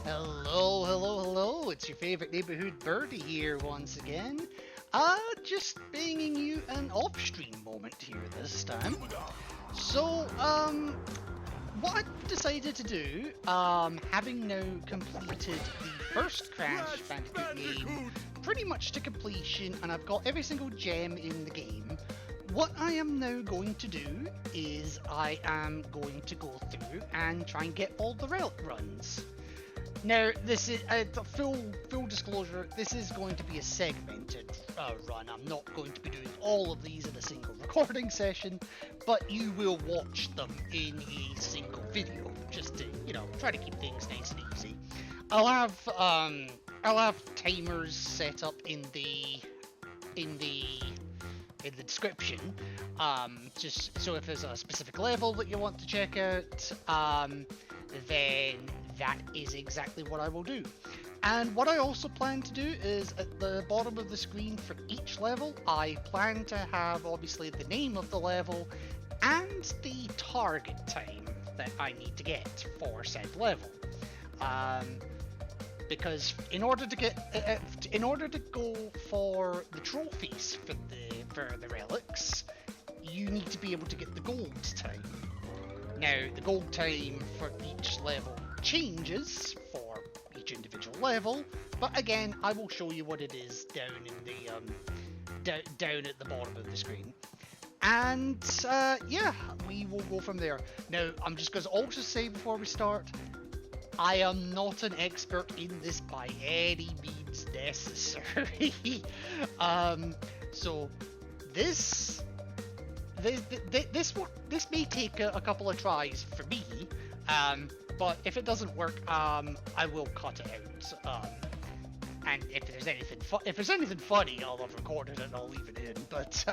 Hello, hello, hello, it's your favourite neighbourhood birdie here once again. Just bringing you an off-stream moment here this time. So, what I've decided to do, having now completed the first Crash Bandicoot game pretty much to completion, and I've got every single gem in the game, what I am now going to do is I am going to go through and try and get all the relic runs. Now, this is full disclosure. This is going to be a segmented run. I'm not going to be doing all of these in a single recording session, but you will watch them in a single video, just to try to keep things nice and easy. I'll have timers set up in the description, just so if there's a specific level that you want to check out, then that is exactly what I will do. And what I also plan to do is at the bottom of the screen for each level, I plan to have obviously the name of the level and the target time that I need to get for said level. Because in order to go for the trophies for the relics, you need to be able to get the gold time. Now, the gold time for each level changes for each individual level, but again, I will show you what it is down in the down at the bottom of the screen. And yeah, we will go from there. Now, I'm just going to also say before we start, I am not an expert in this by any means necessary. So this may take a couple of tries for me, but if it doesn't work, I will cut it out. And if there's anything funny, I'll have recorded it and I'll leave it in. But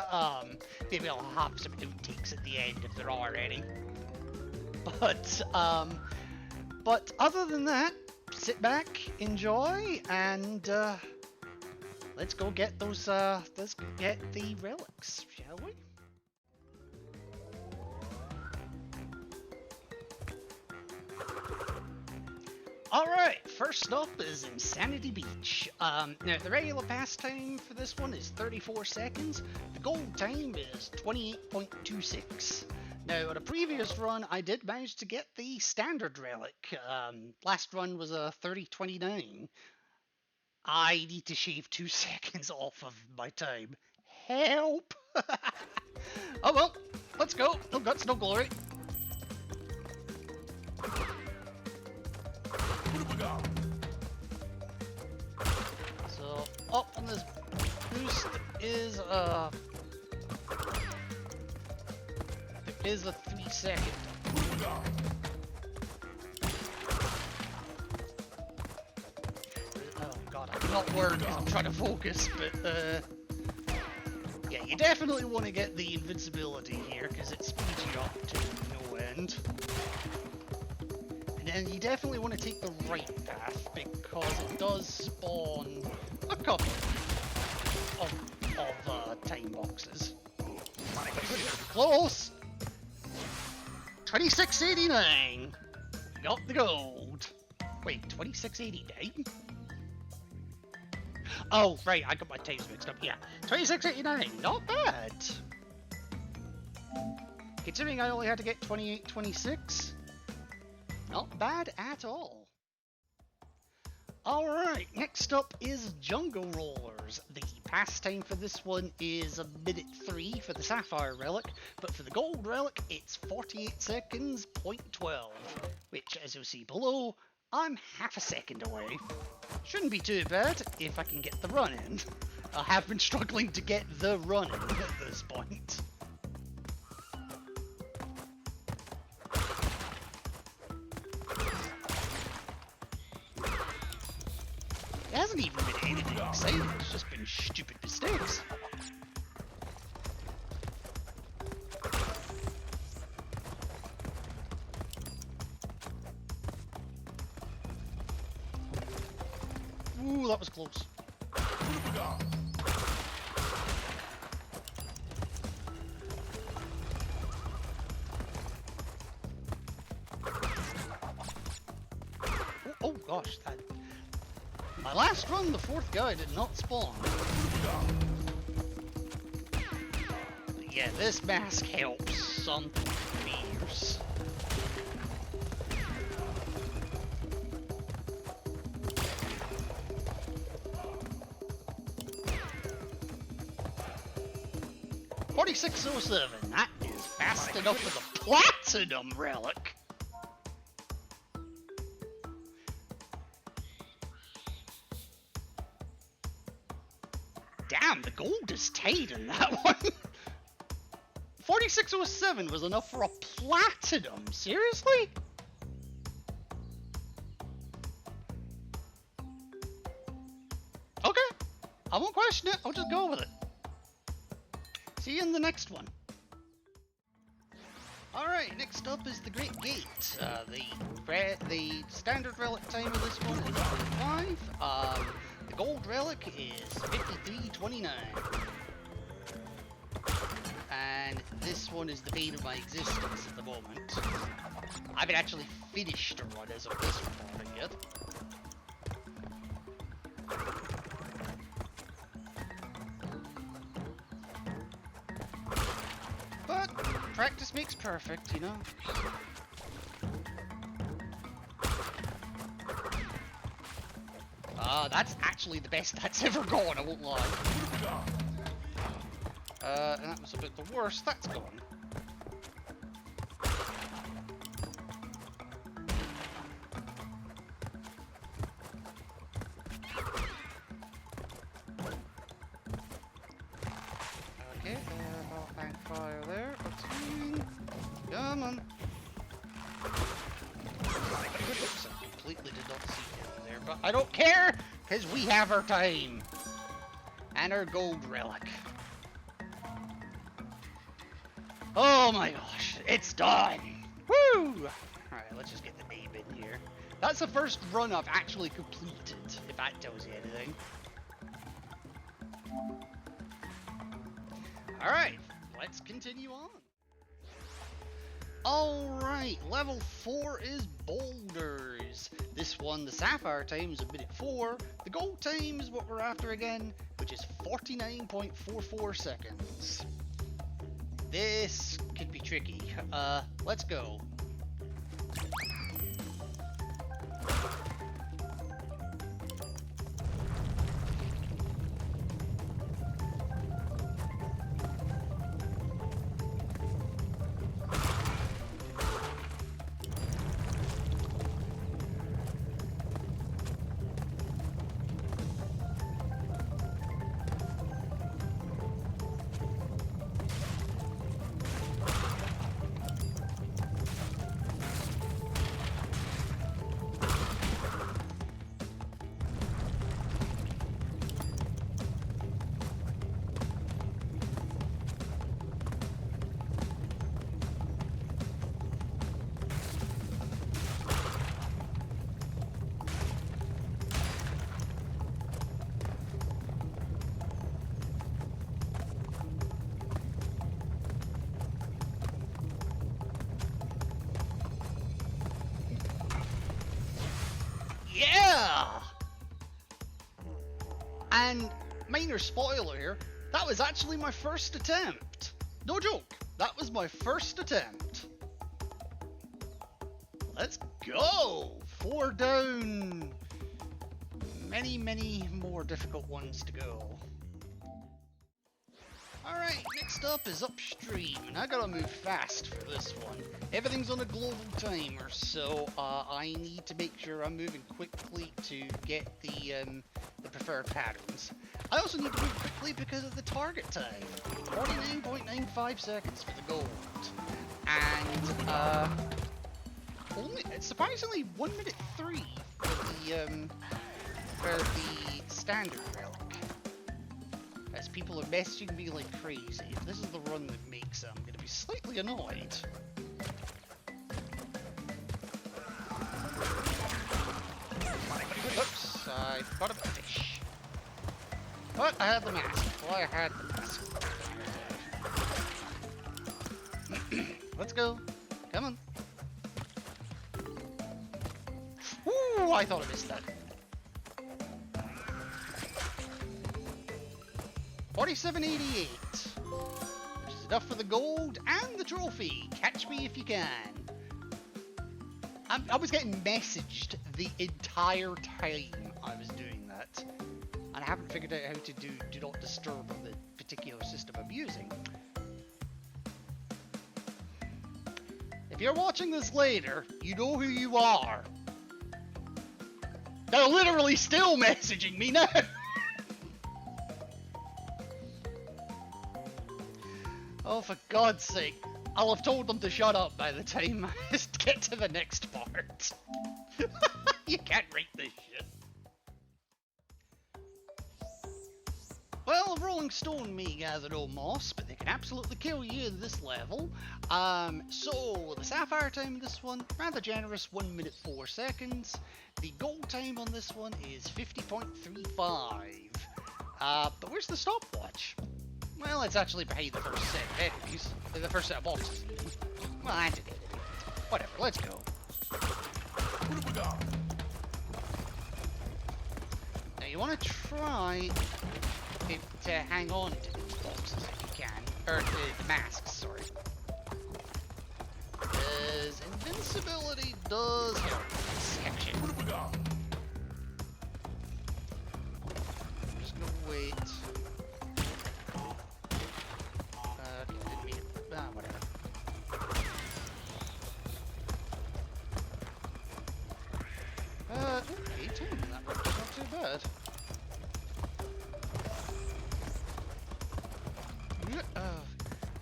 maybe I'll have some outtakes at the end if there are any. But other than that, sit back, enjoy, and let's go get those. Let's get the relics, shall we? Alright, first up is Insanity Beach. Now, the regular pass time for this one is 34 seconds. The gold time is 28.26. Now, at a previous run, I did manage to get the standard relic. Last run was a 30.29. I need to shave 2 seconds off of my time. Help! Oh well, let's go. No guts, no glory. So, up on this boost is a 3 second. Oh god, I'm not worried because I'm trying to focus, but yeah, you definitely want to get the invincibility here because it speeds you up to no end. And you definitely want to take the right path because it does spawn a couple of time boxes. Close! 26.89! Got the gold! Wait, 26.89? Oh, right, I got my times mixed up. Yeah, 26.89, not bad! Considering I only had to get 28.26. Not bad at all. Alright, next up is Jungle Rollers. The pass time for this one is 1:03 for the Sapphire Relic, but for the Gold Relic it's 48 seconds, 0.12, which as you'll see below, I'm half a second away. Shouldn't be too bad if I can get the run in. I have been struggling to get the run in at this point. It hasn't even been anything exciting, it's just been stupid mistakes. Ooh, that was close. gosh, that... My last run, the fourth guy did not spawn. But yeah, this mask helps something fierce. $46.07, that is fast enough for the platinum relic. Damn, the gold is tight in that one. 46.07 was enough for a platinum, seriously? Okay, I won't question it, I'll just go with it. See you in the next one. Alright, next up is the Great Gate. The standard relic time of this one is 5. The gold relic is 53.29. And this one is the bane of my existence at the moment. I haven't actually finished a run as of this recording yet. But practice makes perfect, you know? That's actually the best that's ever gone, I won't lie. And that was a bit the worst, that's gone. Okay, I'll hang fire there. Come on. Oops, I completely did not see him there, but I don't care, because we have our time. And our gold relic. Oh my gosh, it's done! Woo! Alright, let's just get the name in here. That's the first run I've actually completed, if that tells you anything. Alright, let's continue on. Alright, level 4 is Boulders. This one, the Sapphire time is 1:04. The gold time is what we're after again, which is 49.44 seconds. This could be tricky. Let's go. Yeah! And minor spoiler here, that was actually my first attempt. No joke, that was my first attempt. Let's go! 4 down. Many, many more difficult ones to go. Alright, next up is Upstream, and I gotta move fast for this one. Everything's on a global timer, so I need to make sure I'm moving quickly to get the preferred patterns. I also need to move quickly because of the target time. 49.95 seconds for the gold. And, it's surprisingly 1:03 for the standard relic. As people are messaging me like crazy. If this is the run that makes it, I'm going to be slightly annoyed. Oops, I forgot about fish. But I had the mask. Well, I had the mask. Let's go. Come on. Woo! Oh, I thought I missed that. 4788. Which is enough for the gold and the trophy. Catch me if you can. I was getting messaged the entire time I was doing that. And I haven't figured out how to do not disturb on the particular system I'm using. If you're watching this later, you know who you are. They're literally still messaging me now. Oh, for God's sake. I'll have told them to shut up by the time I just get to the next part. You can't rate this shit. Well, Rolling Stone may gather no moss, but they can absolutely kill you in this level. So, the Sapphire time on this one, rather generous, 1 minute 4 seconds. The gold time on this one is 50.35. But where's the stopwatch? Well, it's actually behind the first set of enemies. The first set of boxes. Well, I did it. Whatever, let's go. What have we got? Now, you want to try to hang on to these boxes if you can. Or the masks, sorry. Because invincibility does help in this section. What have we got? I'm just gonna wait. Didn't mean it. Whatever. Okay, timing that worked not too bad.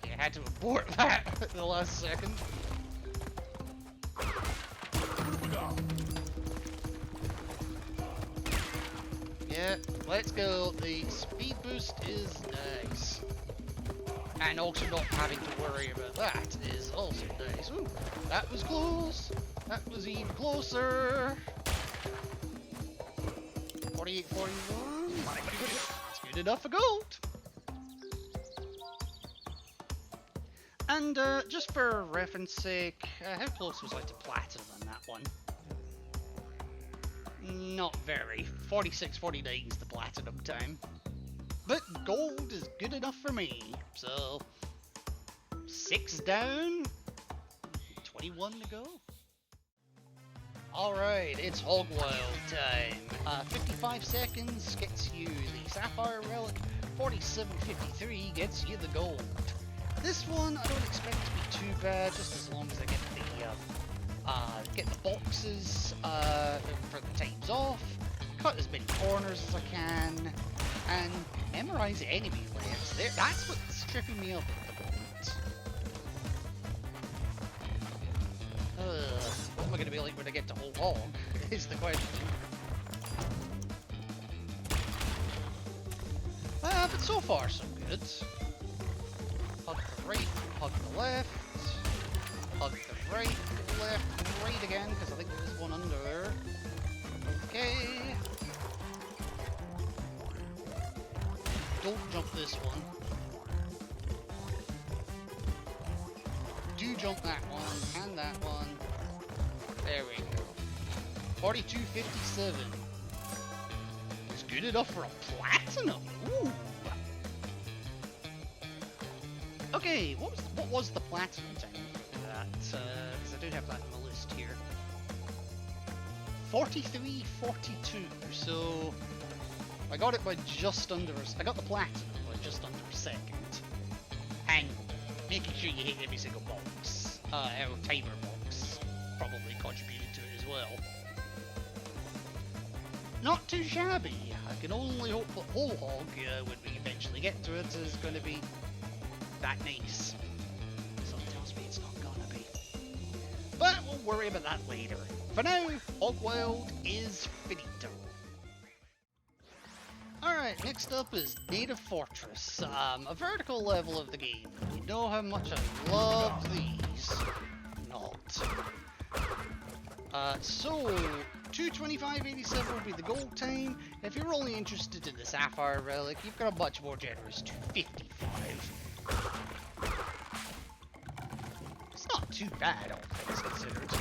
Okay, I had to abort that at the last second. Yeah, let's go. The speed boost is nice. And also not having to worry about that is also nice. Ooh, that was close. That was even closer. 48, 41. That's good enough for gold. And just for reference sake, how close was I to platinum on that one? Not very. 46, 49 is the platinum time. But gold is good enough for me. So, 6 down, 21 to go. Alright, it's Hog Wild time. 55 seconds gets you the Sapphire Relic, 47.53 gets you the gold. This one I don't expect to be too bad, just as long as I get the boxes for the times off, cut as many corners as I can, and memorize the enemy layers. That's what's tripping me up at the moment. What am I going to be like when I get to whole hog, is the question. But so far so good. Hug the right, hug the left, hug the right, left, right again, because I think there's one under there. Okay. Don't jump this one. Do jump that one, and that one. There we go. 42.57. It's good enough for a platinum. Ooh. Okay, what was the platinum time for that? Because I do have that on the list here. 43.42. So I got it by just under. I got the platinum by just under a second. And making sure you hit every single box, our timer box, probably contributed to it as well. Not too shabby. I can only hope that whole hog, when we eventually get to it, is going to be that nice. Something tells me it's not gonna be. But we'll worry about that later. For now, Hog Wild is finito. Alright, next up is Native Fortress, a vertical level of the game. You know how much I love these. Not. So, 225.87 will be the gold time. If you're only interested in the Sapphire Relic, you've got a much more generous 255. It's not too bad, all things considered.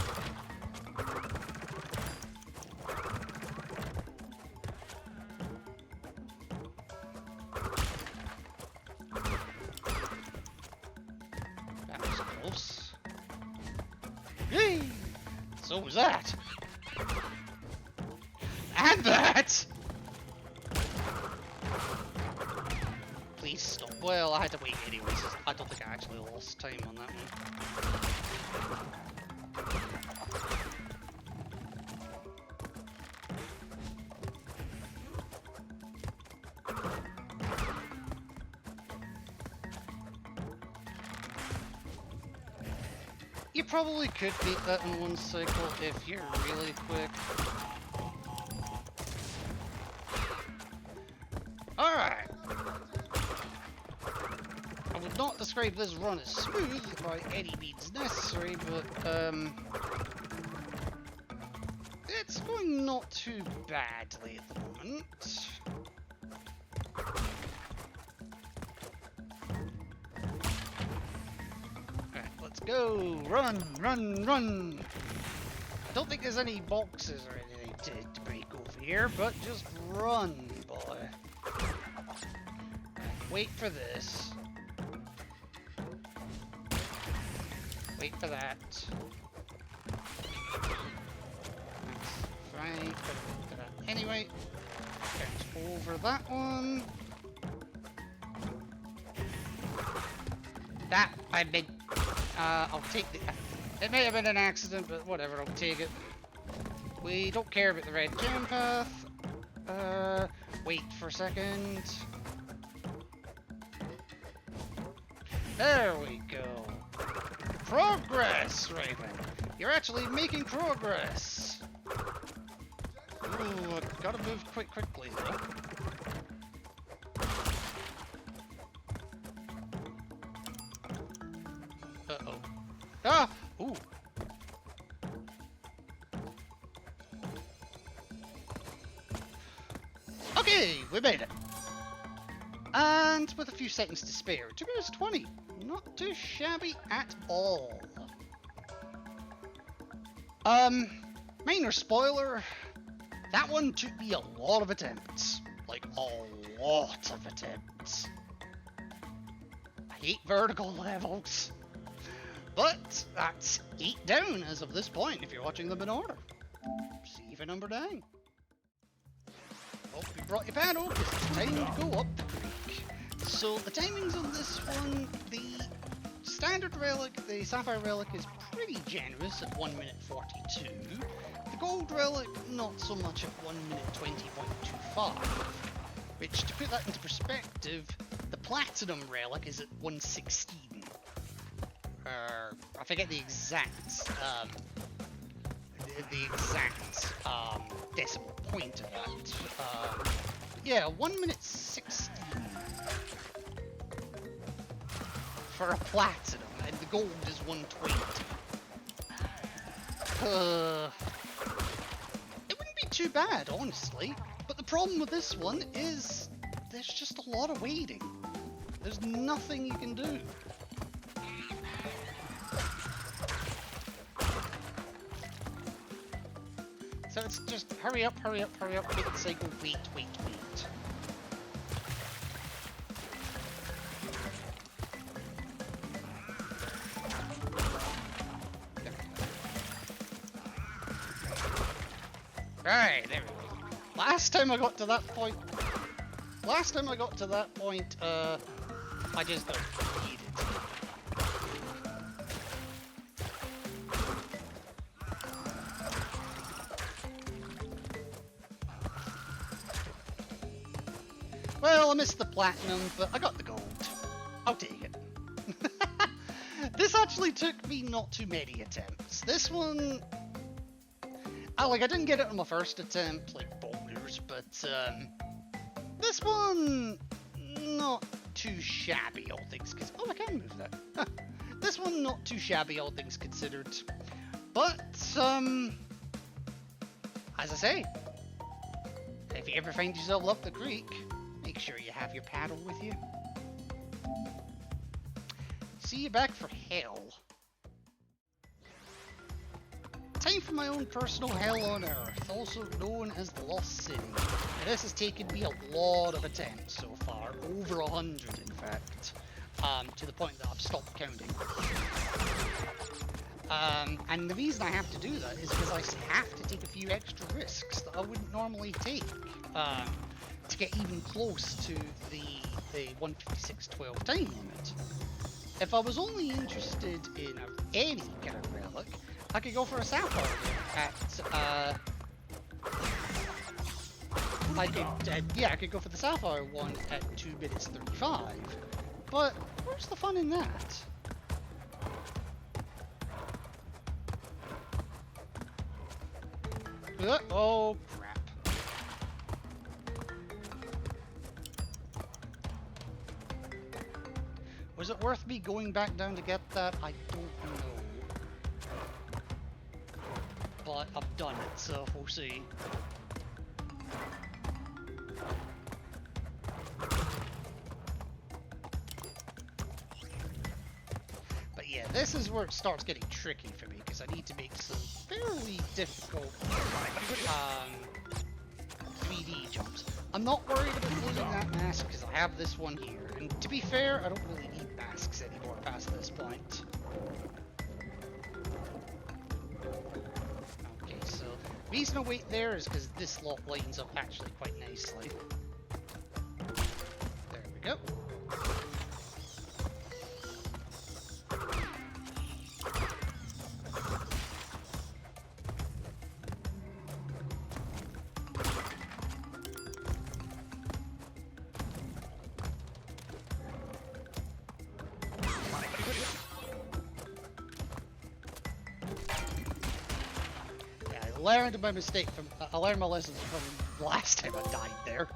So was that. And that! Please stop. Well, I had to wait anyways. I don't think I actually lost time on that one. You probably could beat that in one cycle if you're really quick. Alright. I would not describe this run as smooth by any means necessary, but it's going not too badly at the moment. Let's go! Run! Run! Run! I don't think there's any boxes or anything to break over here, but just run, boy. Wait for this. Wait for that. That's right. Anyway, get over that one. That I big. I'll take the. It may have been an accident, but whatever. I'll take it. We don't care about the red jam path. Wait for a second. There we go. Progress, Raven. You're actually making progress. Ooh, gotta move quickly though. Uh-oh. Ah! Ooh. Okay, we made it. And with a few seconds to spare, it took us 20. Not too shabby at all. Minor spoiler, that one took me a lot of attempts. Like, a lot of attempts. I hate vertical levels. But that's 8 down as of this point if you're watching them in order. See if I number down. Oh, you brought your paddle because it's time to go up the creek. So the timings on this one, the standard relic, the sapphire relic, is pretty generous at 1 minute 42. The gold relic, not so much at 1 minute 20.25. Which, to put that into perspective, the platinum relic is at 116. I forget the exact decimal point of that. Yeah, 1 minute 16 for a platinum, and the gold is 120. It wouldn't be too bad, honestly, but the problem with this one is there's just a lot of waiting. There's nothing you can do. So it's just hurry up, hurry up, hurry up, make the cycle, wait, wait, wait. Right, there we go. Last time I got to that point, I just got yeeted. Well, I missed the platinum, but I got the gold. I'll take it. This actually took me not too many attempts. This one... I didn't get it on my first attempt, like Boulders, but this one... not too shabby, all things considered. Oh, I can move that. This one, not too shabby, all things considered. But, as I say, if you ever find yourself up the creek, make sure you have your paddle with you. See you back for hell. Time for my own personal hell on earth, also known as the Lost City. Now, this has taken me a lot of attempts so far, over 100 in fact, to the point that I've stopped counting. And the reason I have to do that is because I have to take a few extra risks that I wouldn't normally take to get even close to the 156.12 time limit. If I was only interested in any kind of relic, I could go for a sapphire at I could go for the sapphire one at 2 minutes 35. But where's the fun in that? Oh crap. Was it worth me going back down to get that? I don't know. But I've done it, so we'll see. But yeah, this is where it starts getting tricky for me, because I need to make some fairly difficult 3D jumps. I'm not worried about losing that mask because I have this one here, and to be fair, I don't really need masks anymore past this point. Okay, so the reason I wait there is because this lot lines up actually quite nicely. There we go. Learned my mistake from I learned my lessons from the last time I died there.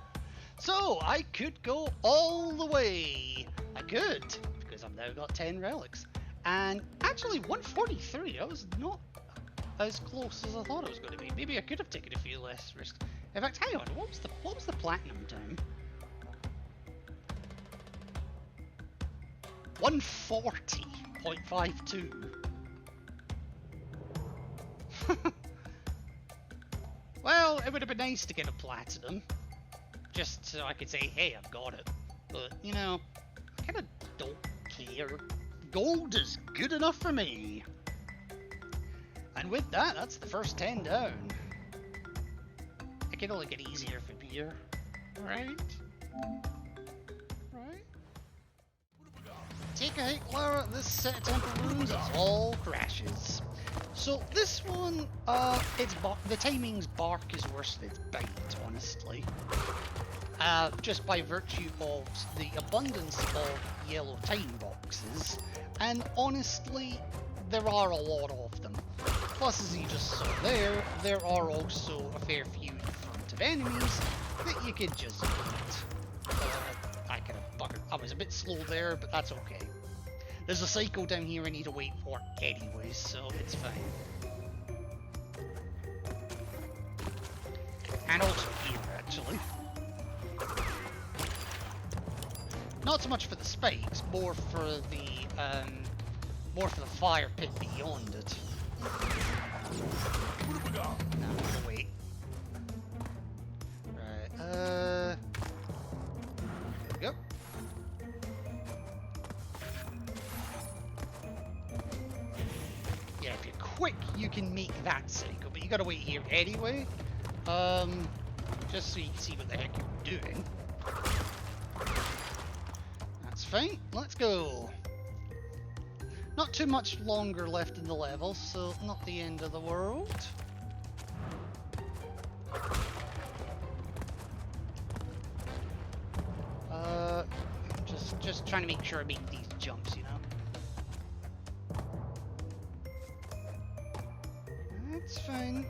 So I could go all the way. I could, because I've now got 10 relics. And actually 143, I was not as close as I thought I was going to be. Maybe I could have taken a few less risks. In fact, hang on, what was the platinum time? 140.52. Well, it would have been nice to get a platinum, just so I could say, hey, I've got it. But, you know, I kind of don't care. Gold is good enough for me. And with that, that's the first 10 down. It can only get easier from here, right? Right? Take a hit, Lara. This set of temple rooms is all crashes. So this one, the timing's bark is worse than its bite, honestly. Just by virtue of the abundance of yellow time boxes, and honestly, there are a lot of them. Plus, as you just saw there are also a fair few in front of enemies that you could just beat. I kind of buggered. I was a bit slow there, but that's okay. There's a cycle down here I need to wait for anyway, so it's fine. And also here, actually. Not so much for the spikes, more for the fire pit beyond it. No, wait. Right, there we go. Yeah, if you're quick, you can make that cycle, but you gotta wait here anyway. Just so you can see what the heck you're doing. That's fine, let's go. Not too much longer left in the level, so not the end of the world. Just trying to make sure I make these jumps, you know. That's fine.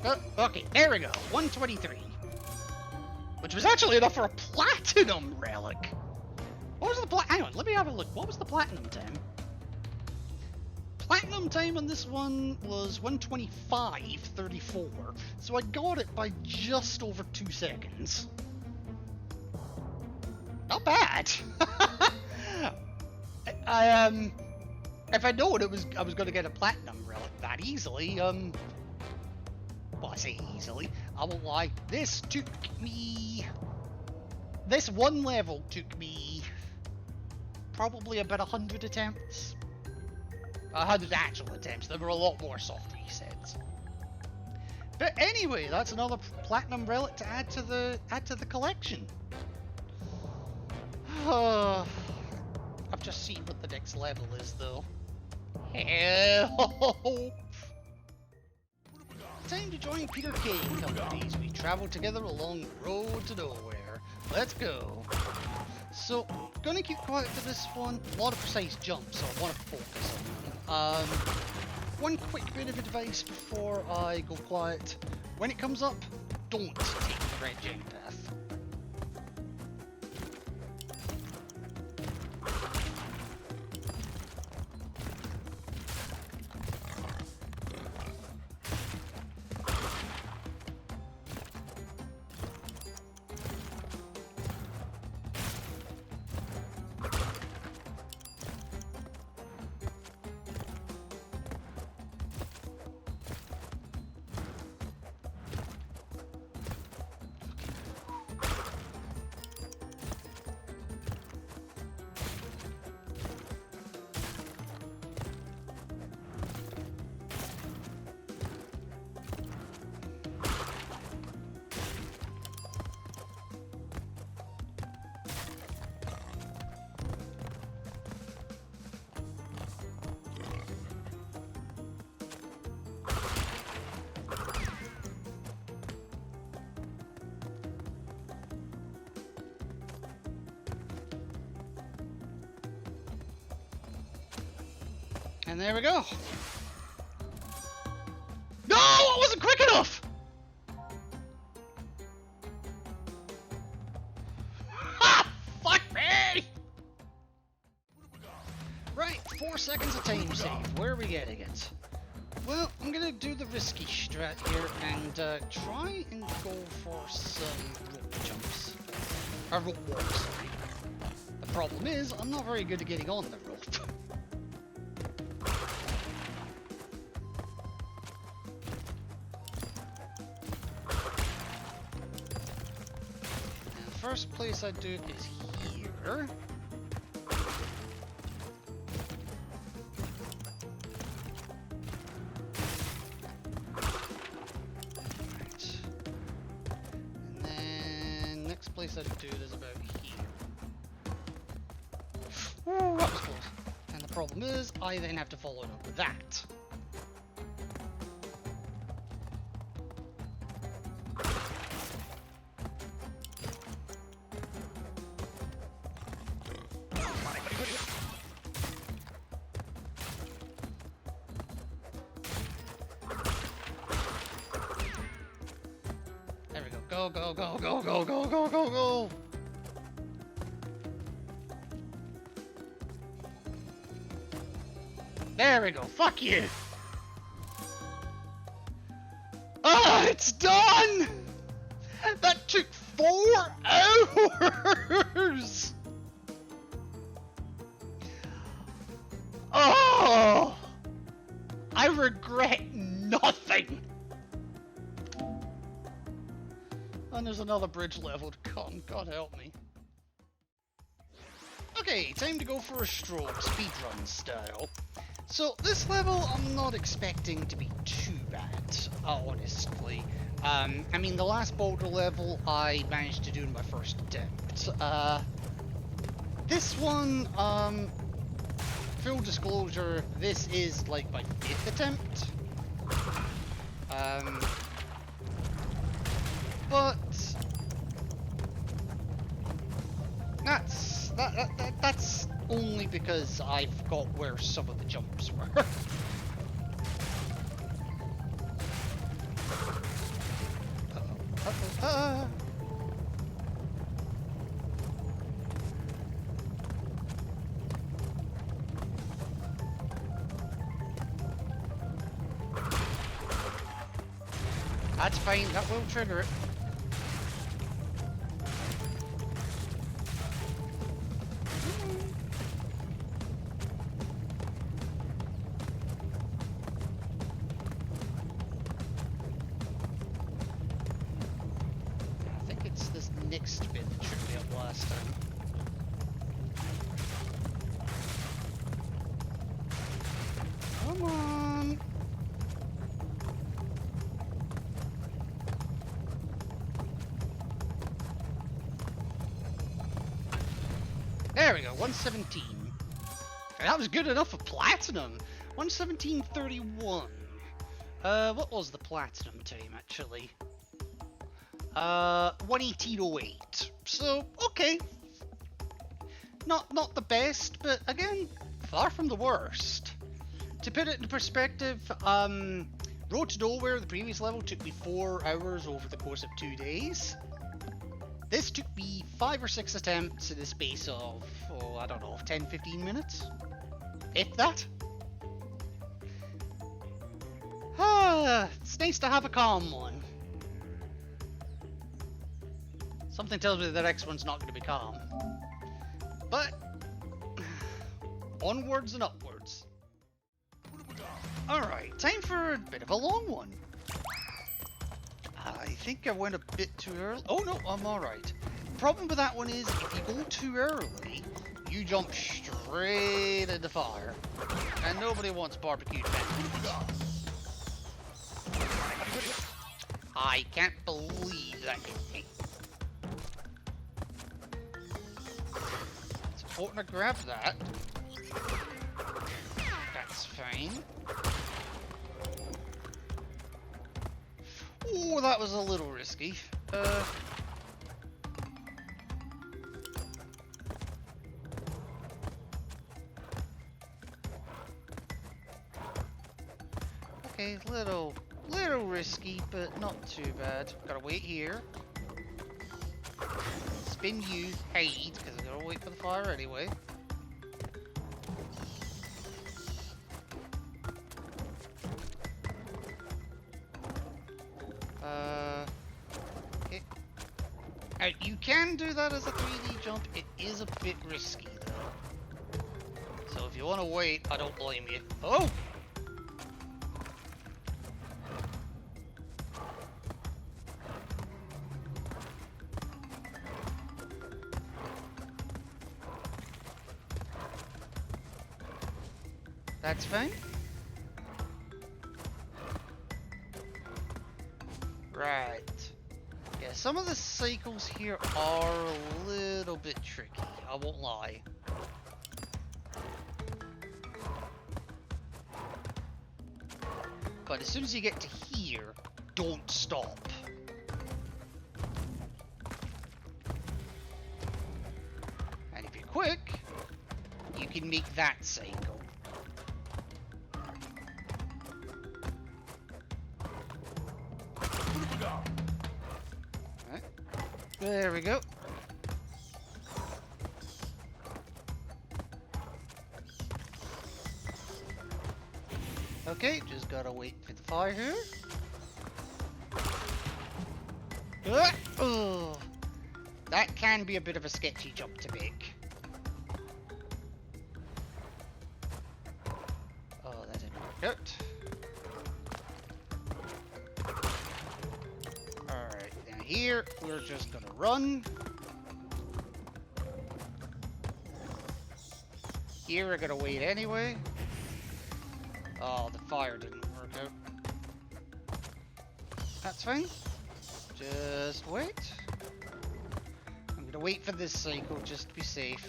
Oh, okay, there we go. 123. Which was actually enough for a platinum relic. What was the hang on, let me have a look. What was the platinum time? Platinum time on this one was 125.34. So I got it by just over 2 seconds. Not bad. If I'd known I was going to get a platinum relic that easily, well, I say easily, I won't lie, this took me This one level took me probably about 100 attempts. 100 actual attempts. There were a lot more soft resets. But anyway, that's another platinum relic to add to the collection. I've just seen what the next level is, though. Help! Time to join Peter K and company as we travel together along the road to nowhere. Let's go. So, gonna keep quiet for this one. A lot of precise jumps, so I want to focus on them. One quick bit of advice before I go quiet. When it comes up, don't take the red gem path. And there we go. No, I wasn't quick enough! Ha! Fuck me! Right, 4 seconds of time save. Where are we getting it? Well, I'm gonna do the risky strat here and try and go for some rope jumps. Or rope walks, sorry. The problem is, I'm not very good at getting on the rope. First place I do it is here. Right. And then next place I do it is about here. Ooh, that was close. And the problem is, I then have to follow it up with that. Go, go, go, go, go, go, go, go, go! There we go, fuck you! Ah, it's done! That took 4 hours! Oh! I regret nothing! And there's another bridge level to come, God help me. Okay, time to go for a stroll, speedrun style. So, this level I'm not expecting to be too bad, honestly. I mean, the last Boulder level I managed to do in my first attempt. This one, full disclosure, this is like my 5th attempt. But that's only because I forgot where some of the jumps were. That's fine, that will trigger it. Next bit that should be up last. There we go, 117. That was good enough for platinum. 117.31. What was the platinum time actually? 118.08. So, okay. Not the best, but again, far from the worst. To put it into perspective, Road to Nowhere, the previous level, took me 4 hours over the course of 2 days. This took me 5 or 6 attempts in the space of, oh, I don't know, 10-15 minutes? If that? It's nice to have a calm one. Something tells me the next one's not going to be calm. But, onwards and upwards. Alright, time for a bit of a long one. I think I went a bit too early. Oh no, I'm alright. The problem with that one is, if you go too early, you jump straight into fire. And nobody wants barbecued bandits. I can't believe that hit me. It's important to grab that. That's fine. Oh, that was a little risky. Okay, little risky, but not too bad. Gotta wait here. Spin you, hide, because I gotta wait for the fire anyway. Okay. Now, you can do that as a 3D jump. It is a bit risky, though. So if you want to wait, I don't blame you. Oh! That's fine. Right. Yeah, some of the cycles here are a little bit tricky, I won't lie. But as soon as you get to here, don't stop. And if you're quick, you can make that cycle. Right. There we go. Okay, just gotta wait for the fire here. Oh, that can be a bit of a sketchy jump to make. Oh, that didn't work out. Alright, now here, we're just gonna run. Here, we're gonna wait anyway. Oh, the fire didn't work out. That's fine. Just wait. I'm gonna wait for this cycle just to be safe.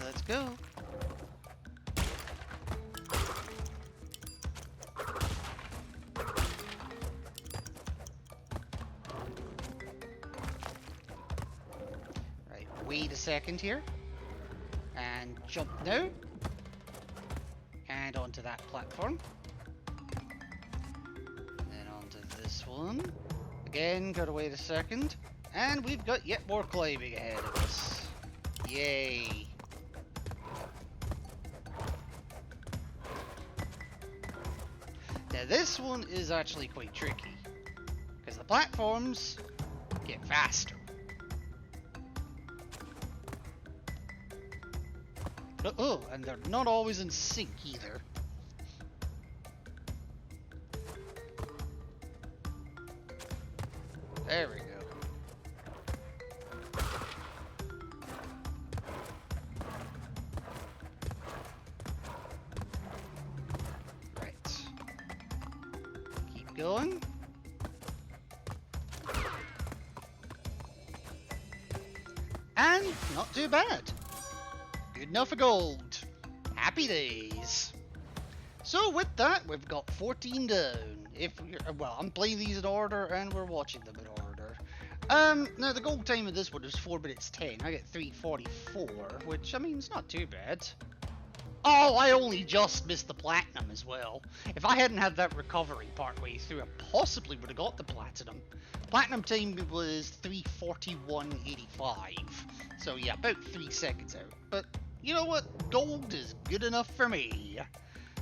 Let's go. Wait a second here, and jump now, and onto that platform, then onto this one, again gotta wait a second, and we've got yet more climbing ahead of us. Yay. Now this one is actually quite tricky, because the platforms get faster. Oh, and they're not always in sync either. There we go. Right. Keep going. And not too bad. Good enough for gold. Happy days. So with that, we've got 14 down. Well, I'm playing these in order and we're watching them in order. Now the gold time of this one is 4 minutes 10. I get 3:44, which, I mean, it's not too bad. Oh, I only just missed the platinum as well. If I hadn't had that recovery partway through, I possibly would have got the platinum. Platinum time was 3:41.85. So yeah, about 3 seconds out. But you know what? Gold is good enough for me.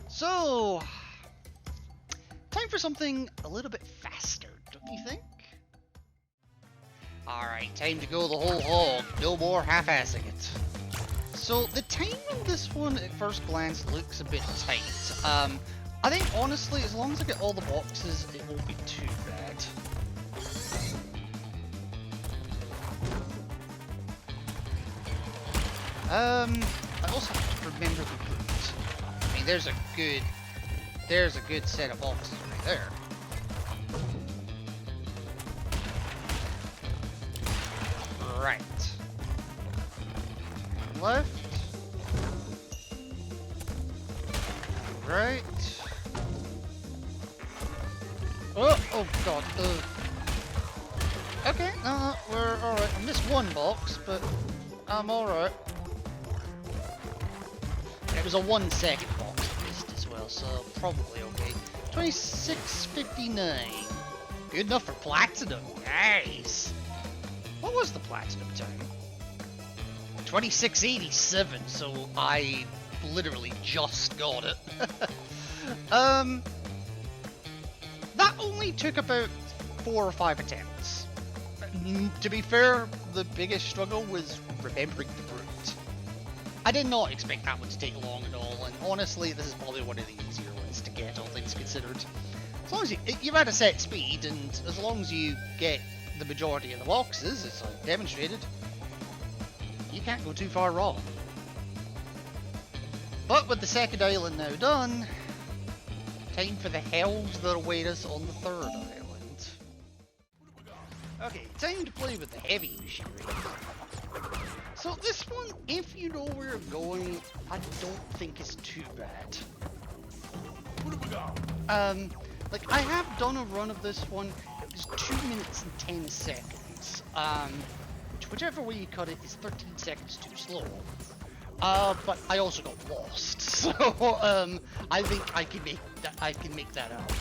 So, time for something a little bit faster, don't you think? Alright, time to go the whole hog. No more half-assing it. So, the time on this one at first glance looks a bit tight. I think, honestly, as long as I get all the boxes, it won't be too bad. I also have to remember the route. I mean, there's a good set of boxes right there. Right. Left. Right. Oh god. Okay, we're alright. I missed one box, but I'm alright. It was a 1 second box I missed as well, so probably okay. 26:59. Good enough for platinum. Nice. What was the platinum time? 26:87, so I literally just got it. That only took about 4 or 5 attempts. To be fair, the biggest struggle was remembering the route. I did not expect that one to take long at all, and honestly, this is probably one of the easier ones to get, all things considered. As long as you've had a set speed, and as long as you get the majority of the boxes, as I've demonstrated, you can't go too far wrong. But with the second island now done, time for the hells that await us on the third island. Okay, time to play with the heavy machinery. So this one, if you know where you're going, I don't think it's too bad. Like, I have done a run of this one. It was 2 minutes and 10 seconds. Whichever way you cut it is 13 seconds too slow. But I also got lost, so I think I can make that out.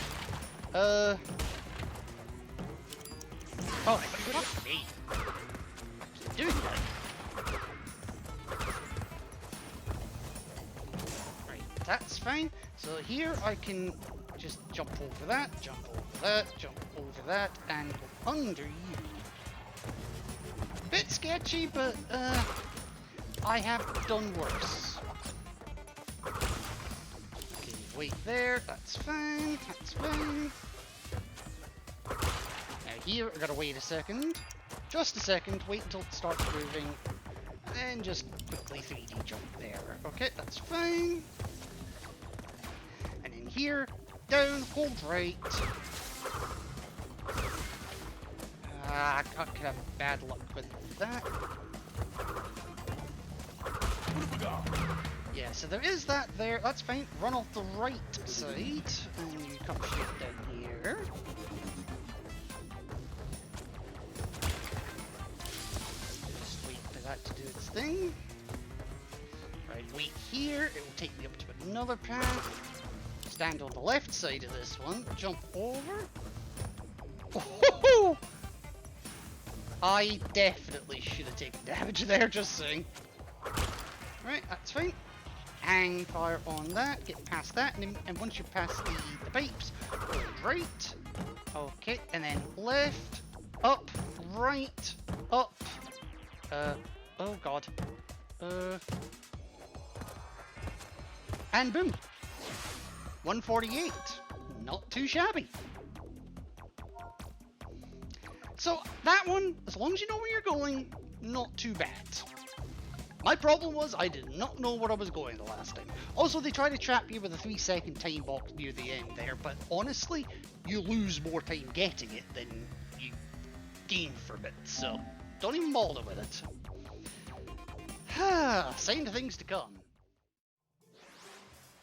Oh, I put up me. What's doing that? Right, that's fine. So here I can just jump over that, jump over that, jump over that, and go under you. Bit sketchy, but I have done worse. Okay, wait there, that's fine, that's fine. Now here, I gotta wait a second. Just a second, wait until it starts moving. And just quickly 3D jump there. Okay, that's fine. And in here, down, hold right. I could have bad luck with that. Yeah, so there is that there. That's fine. Run off the right side, and you come straight down here. Just wait for that to do its thing. Right, wait here. It will take me up to another path. Stand on the left side of this one. Jump over. Oh! I definitely should have taken damage there, just saying. Right, that's fine. Hang fire on that, get past that, and once you're past the pipes, hold right. Okay, and then left, up, right, up. Oh god. And boom. 148. Not too shabby. So that one, as long as you know where you're going, not too bad. My problem was I did not know where I was going the last time. Also, they try to trap you with a 3-second time box near the end there, but honestly, you lose more time getting it than you gain from it, so don't even bother with it. Sign of things to come.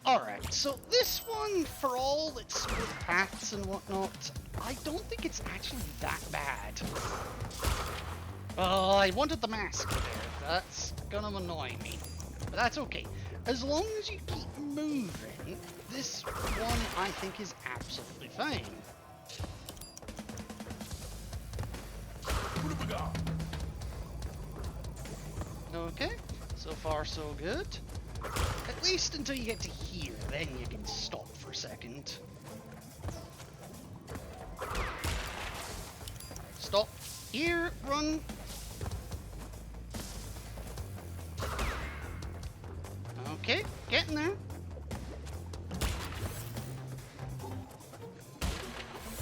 Alright, so this one, for all its split paths and whatnot, I don't think it's actually that bad. Oh, I wanted the mask there. That's gonna annoy me. But that's okay. As long as you keep moving, this one I think is absolutely fine. Okay, so far so good. At least until you get to here, then you can stop for a second. Stop. Here, run. Okay, getting there.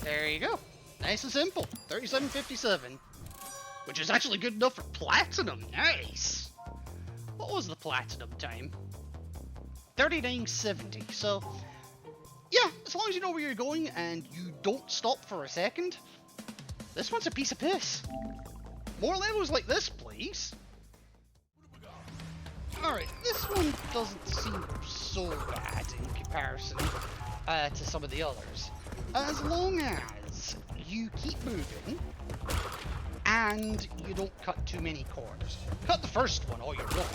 There you go. Nice and simple. 37.57. Which is actually good enough for platinum. Nice. What was the platinum time? 39.70. So, yeah, as long as you know where you're going and you don't stop for a second, this one's a piece of piss. More levels like this, please. Alright, this one doesn't seem so bad in comparison to some of the others. As long as you keep moving and you don't cut too many corners. Cut the first one all you want,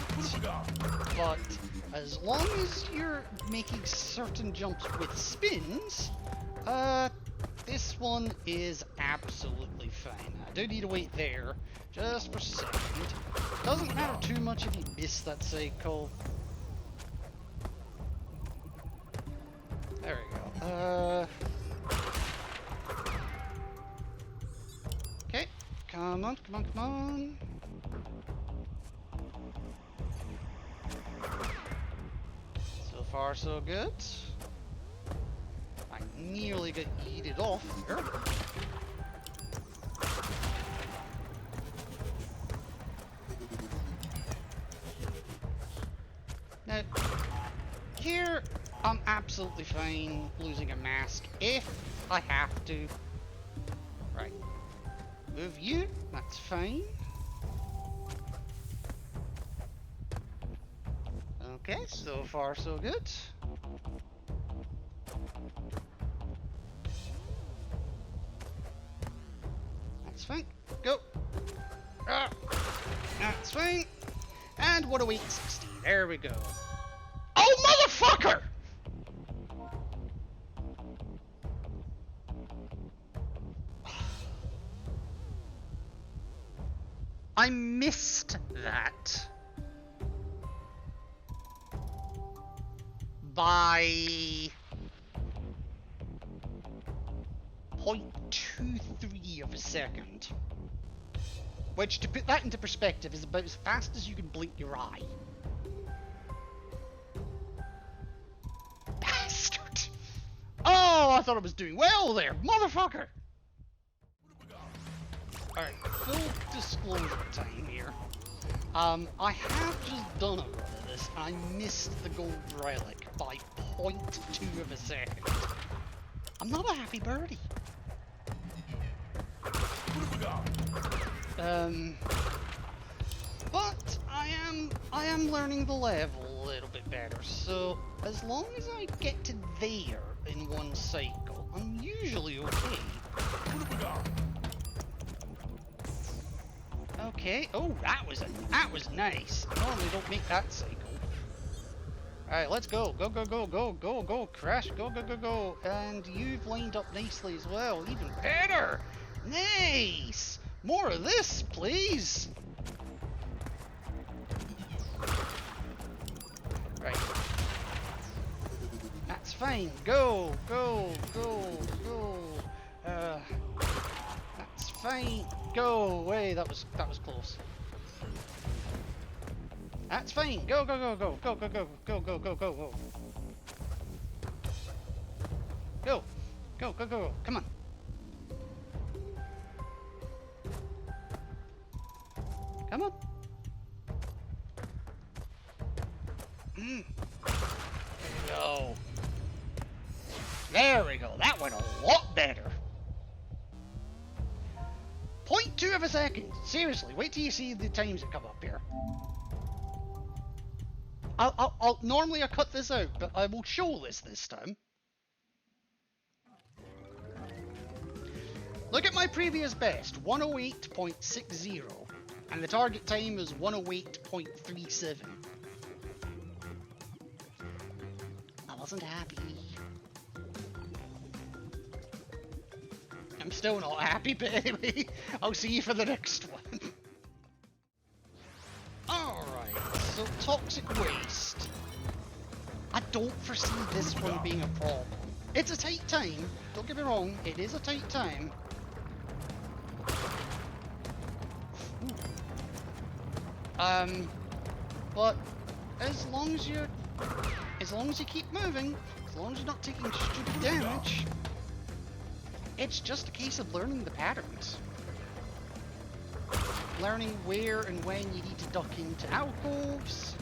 but as long as you're making certain jumps with spins, this one is absolutely fine. I do need to wait there just for a second. Doesn't matter too much if you miss that cycle. There we go. Okay, come on, come on, come on. So far, so good. I nearly got yeeted off here. Now, here, I'm absolutely fine losing a mask if I have to. Right. Move you, that's fine. Okay, so far so good. That's fine. Go. That's fine. And what a weight 60. There we go. Oh, motherfucker! I missed that by 0.23 of a second. Which, to put that into perspective, is about as fast as you can blink your eye. Bastard! Oh, I thought I was doing well there, motherfucker! Alright, full disclosure time here. I have just done a run of this, and I missed the gold relic by 0.2 of a second. I'm not a happy birdie. But I am learning the level a little bit better, so as long as I get to there in one cycle, I'm usually okay. Okay, oh, that was nice. I normally don't make that cycle. Alright, let's go. Go, go, go, go, go, go, crash, go, go, go, go. And you've lined up nicely as well, even better. Nice! More of this, please! Right. That's fine. Go, go, go, go. That's fine. Go away. That was close. That's fine. Go, go, go, go, go, go, go, go, go, go, go, go. Go, go, go, go. Come on. Come on. There we go. There we go. That went a lot better. 0.2 of a second. Seriously, wait till you see the times that come up here. Normally I cut this out, but I will show this time. Look at my previous best, 108.60, and the target time is 108.37. I wasn't happy. I'm still not happy, but anyway, I'll see you for the next one. Alright, so toxic waste. I don't foresee this one being a problem. It's a tight time, don't get me wrong, it is a tight time. But as long as you keep moving, as long as you're not taking stupid damage, it's just a case of learning the patterns. Learning where and when you need to duck into alcoves,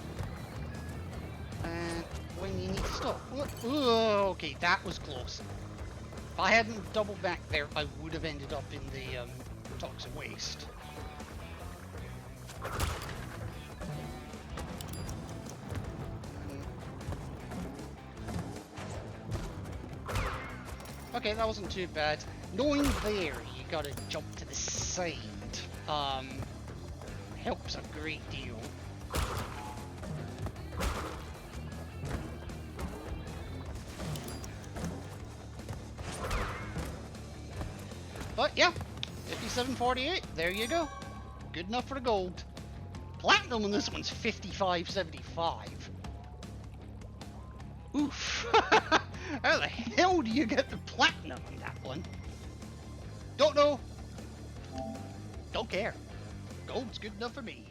and when you need to stop. Ooh, okay, that was close. If I hadn't doubled back there, I would have ended up in the toxic waste. Okay, that wasn't too bad. Knowing there, you gotta jump to the side. Helps a great deal. But yeah, 57.48, there you go. Good enough for the gold. Platinum on this one's 55.75. Oof. How the hell do you get the platinum on that one? Don't know. Don't care. Gold's good enough for me.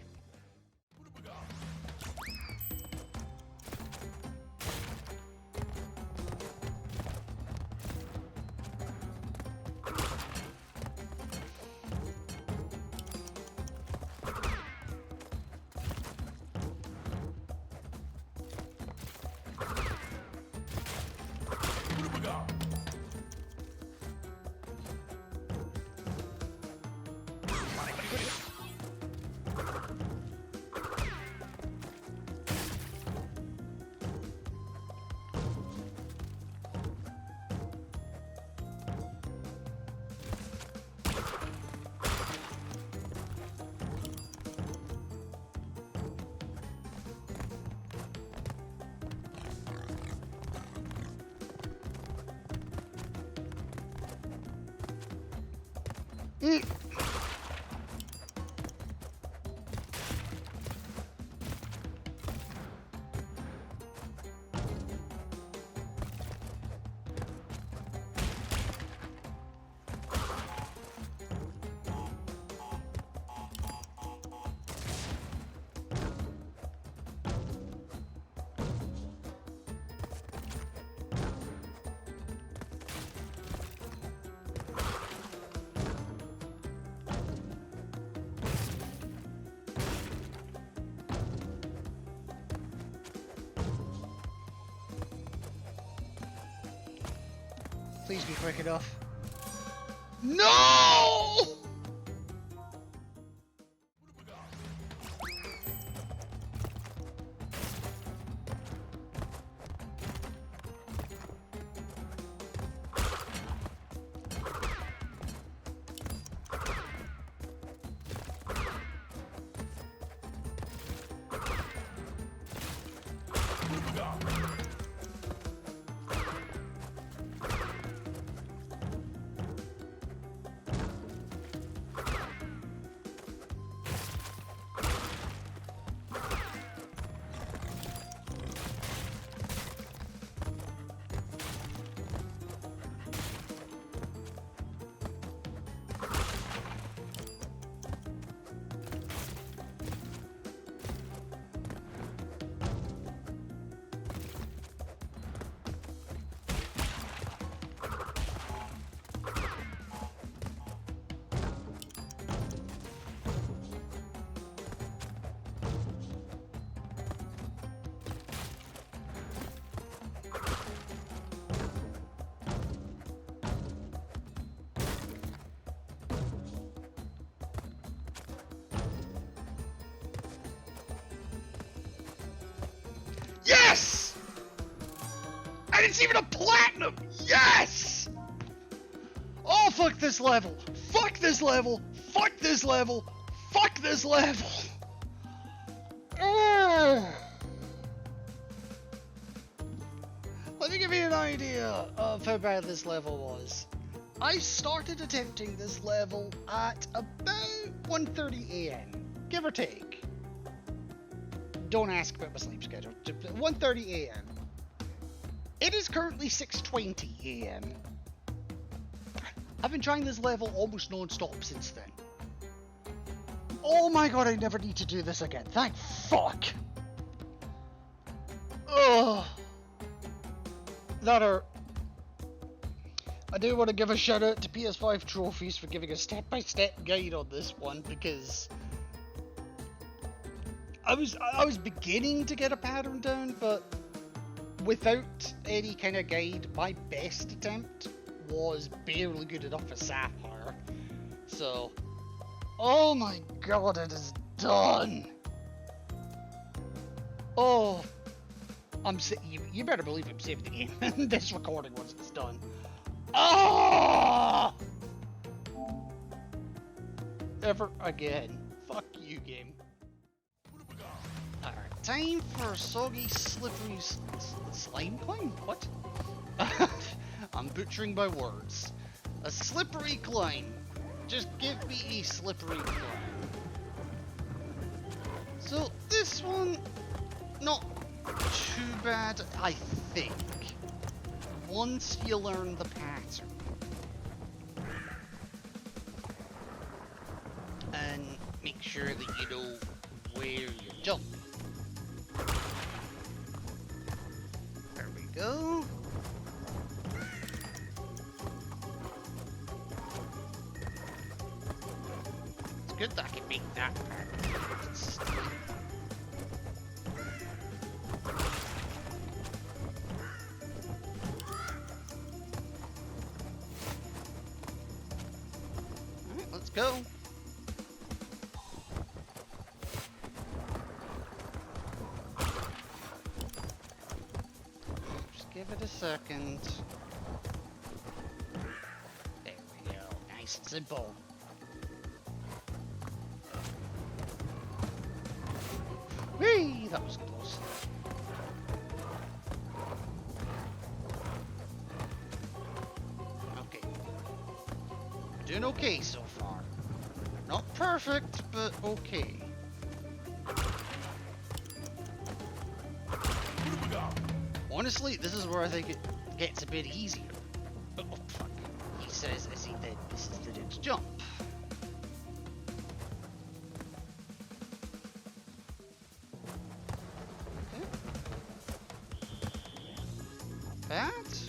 Please be quick enough. No! Yes! And it's even a platinum! Yes! Oh, fuck this level! Fuck this level! Fuck this level! Fuck this level! Let me give you an idea of how bad this level was. I started attempting this level at about 1:30 AM, give or take. Don't ask about my sleep schedule. 1:30 AM. It is currently 6:20 AM. I've been trying this level almost non-stop since then. Oh my god, I never need to do this again. Thank fuck! Ugh. I do want to give a shout out to PS5 Trophies for giving a step-by-step guide on this one, because I was beginning to get a pattern down, but without any kind of guide, my best attempt was barely good enough for Sapphire. So, oh my god, it is done! Oh, you better believe I'm saving the game in this recording once it's done. Oh! Ever again. Fuck you, game. Alright, time for a soggy, slippery slime climb? What? I'm butchering my words. A slippery climb. Just give me a slippery climb. So, this one, not too bad, I think. Once you learn the pattern. And make sure that you know where you jump. There we go. It's good that I can make that pattern. Let's go. Just give it a second. There we go. Nice and simple. Whee! That was close. Okay. Doing okay so far. Not perfect, but okay. Honestly, this is where I think it gets a bit easier. Oh, fuck. He says, as he did, this is the next jump. Okay. That.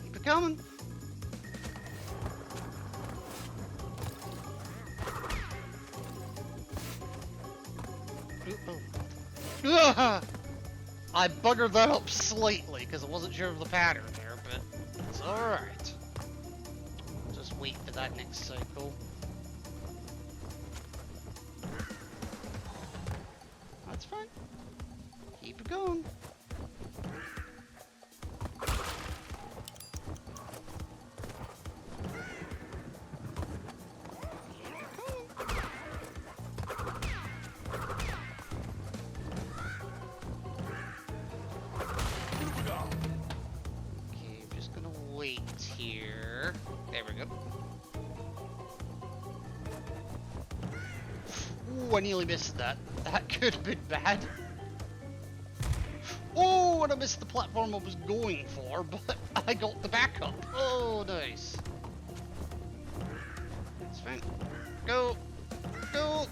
Keep it coming. I buggered that up slightly because I wasn't sure of the pattern there, but it's alright. Just wait for that next cycle. That's fine. Keep it going. Here. There we go. Ooh, I nearly missed that. That could have been bad. Oh, and I missed the platform I was going for, but I got the backup. Oh, nice. It's fine. Go. Go.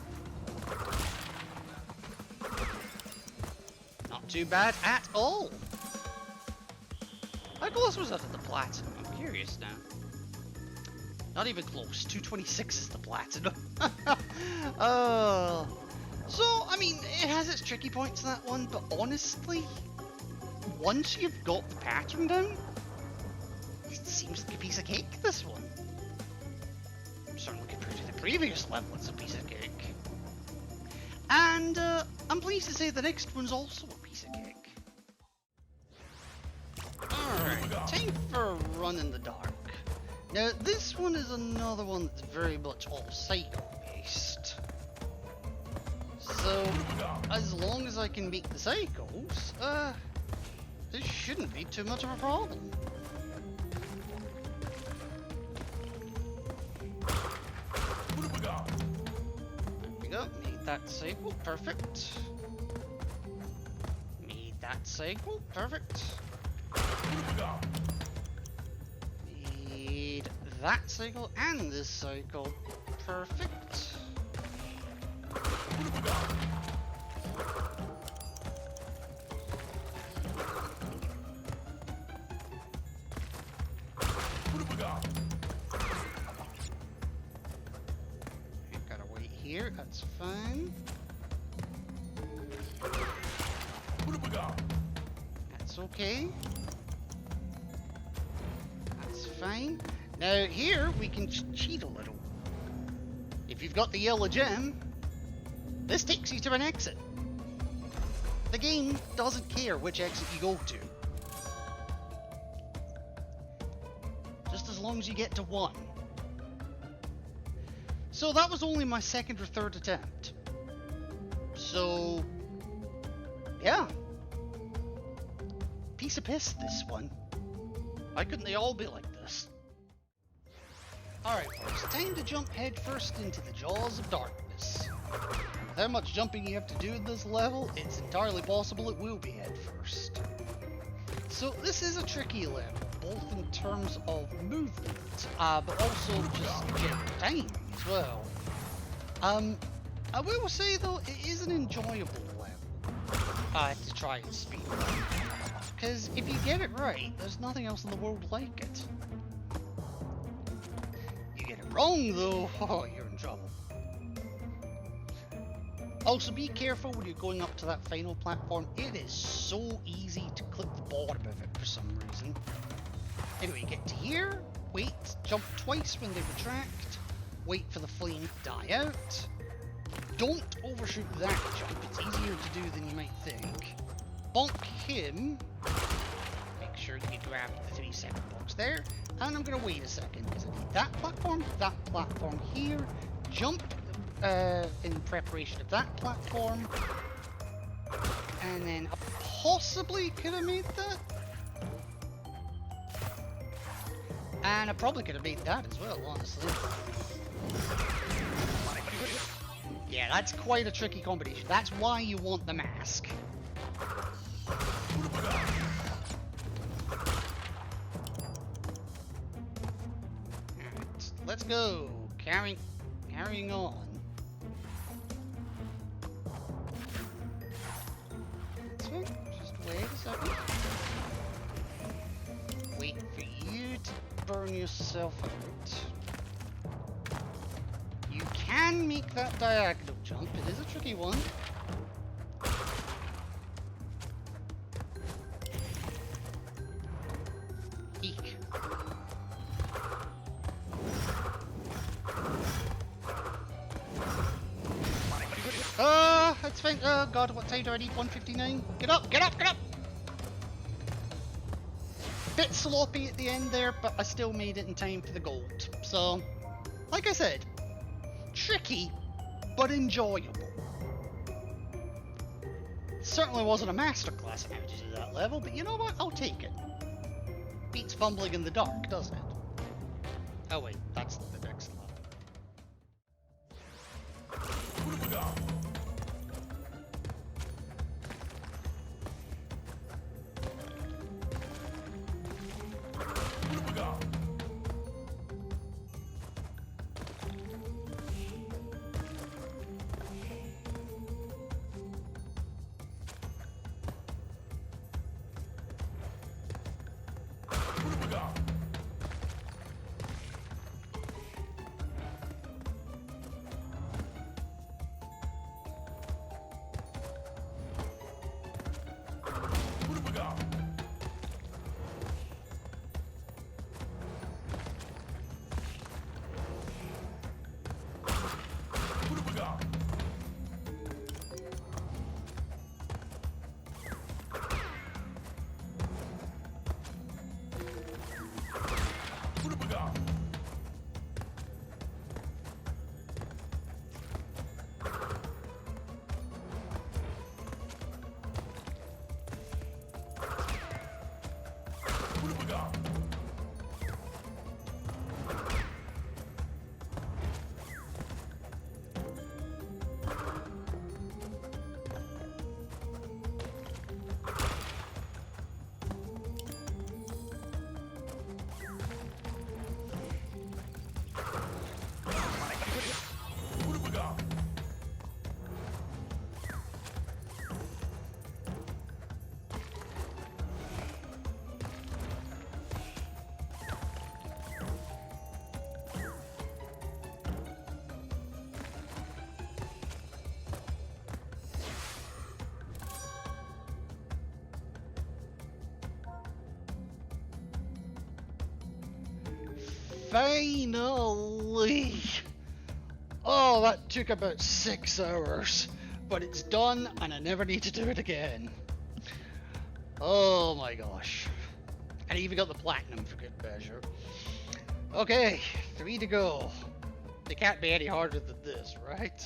Not too bad at all. How close was that to the platinum? I'm curious now. Not even close. 226 is the platinum. So, I mean, it has its tricky points, that one, but honestly, once you've got the pattern down, it seems like a piece of cake, this one. Certainly compared to the previous level, it's a piece of cake. And I'm pleased to say the next one's also a piece of cake. Alright, time for a run in the dark. Now this one is another one that's very much all cycle based. So, as long as I can make the cycles, this shouldn't be too much of a problem. There we go, made that cycle, perfect. Made that cycle, perfect. Made that cycle and this cycle, perfect. Gotta wait here, that's fine. That's okay. That's fine. Now here we can cheat a little. If you've got the yellow gem, this takes you to an exit. The game doesn't care which exit you go to. Just as long as you get to one. So that was only my second or third attempt. So, yeah. Piece of piss, this one. Why couldn't they all be like this? Alright folks, time to jump headfirst into the jaws of darkness. With how much jumping you have to do in this level, it's entirely possible it will be headfirst. So this is a tricky level, both in terms of movement, but also just general timing as well. I will say though, it is an enjoyable level to try and speed run. Because if you get it right, there's nothing else in the world like it. You get it wrong though, oh, you're in trouble. Also be careful when you're going up to that final platform, it is so easy to clip the bottom of it for some reason. Anyway, you get to here, wait, jump twice when they retract, wait for the flame to die out. Don't overshoot that jump, it's easier to do than you might think. Bonk him, make sure that you grab the 3-second box there, and I'm going to wait a second, because I need that platform here, jump in preparation of that platform, and then I possibly could have made that, and I probably could have made that as well, honestly. Yeah, that's quite a tricky combination. That's why you want the mask. Alright, let's go. Carrying on. That's right. Just wait a second. Wait for you to burn yourself out. You can make that diagonal jump. It is a tricky one. Eek. That's fine. Oh god, what time do I need? 1:59? Get up, get up, get up! Bit sloppy at the end there, but I still made it in time for the gold. So, like I said, tricky, but enjoyable. Certainly wasn't a masterclass in how to do that level, but you know what? I'll take it. Beats Fumbling in the dark, doesn't it? Oh wait, that's the next level. finally! Oh, that took about 6 hours, but it's done and I never need to do it again. Oh my gosh. And I even got the platinum for good measure. Okay, 3 to go. They can't be any harder than this, right?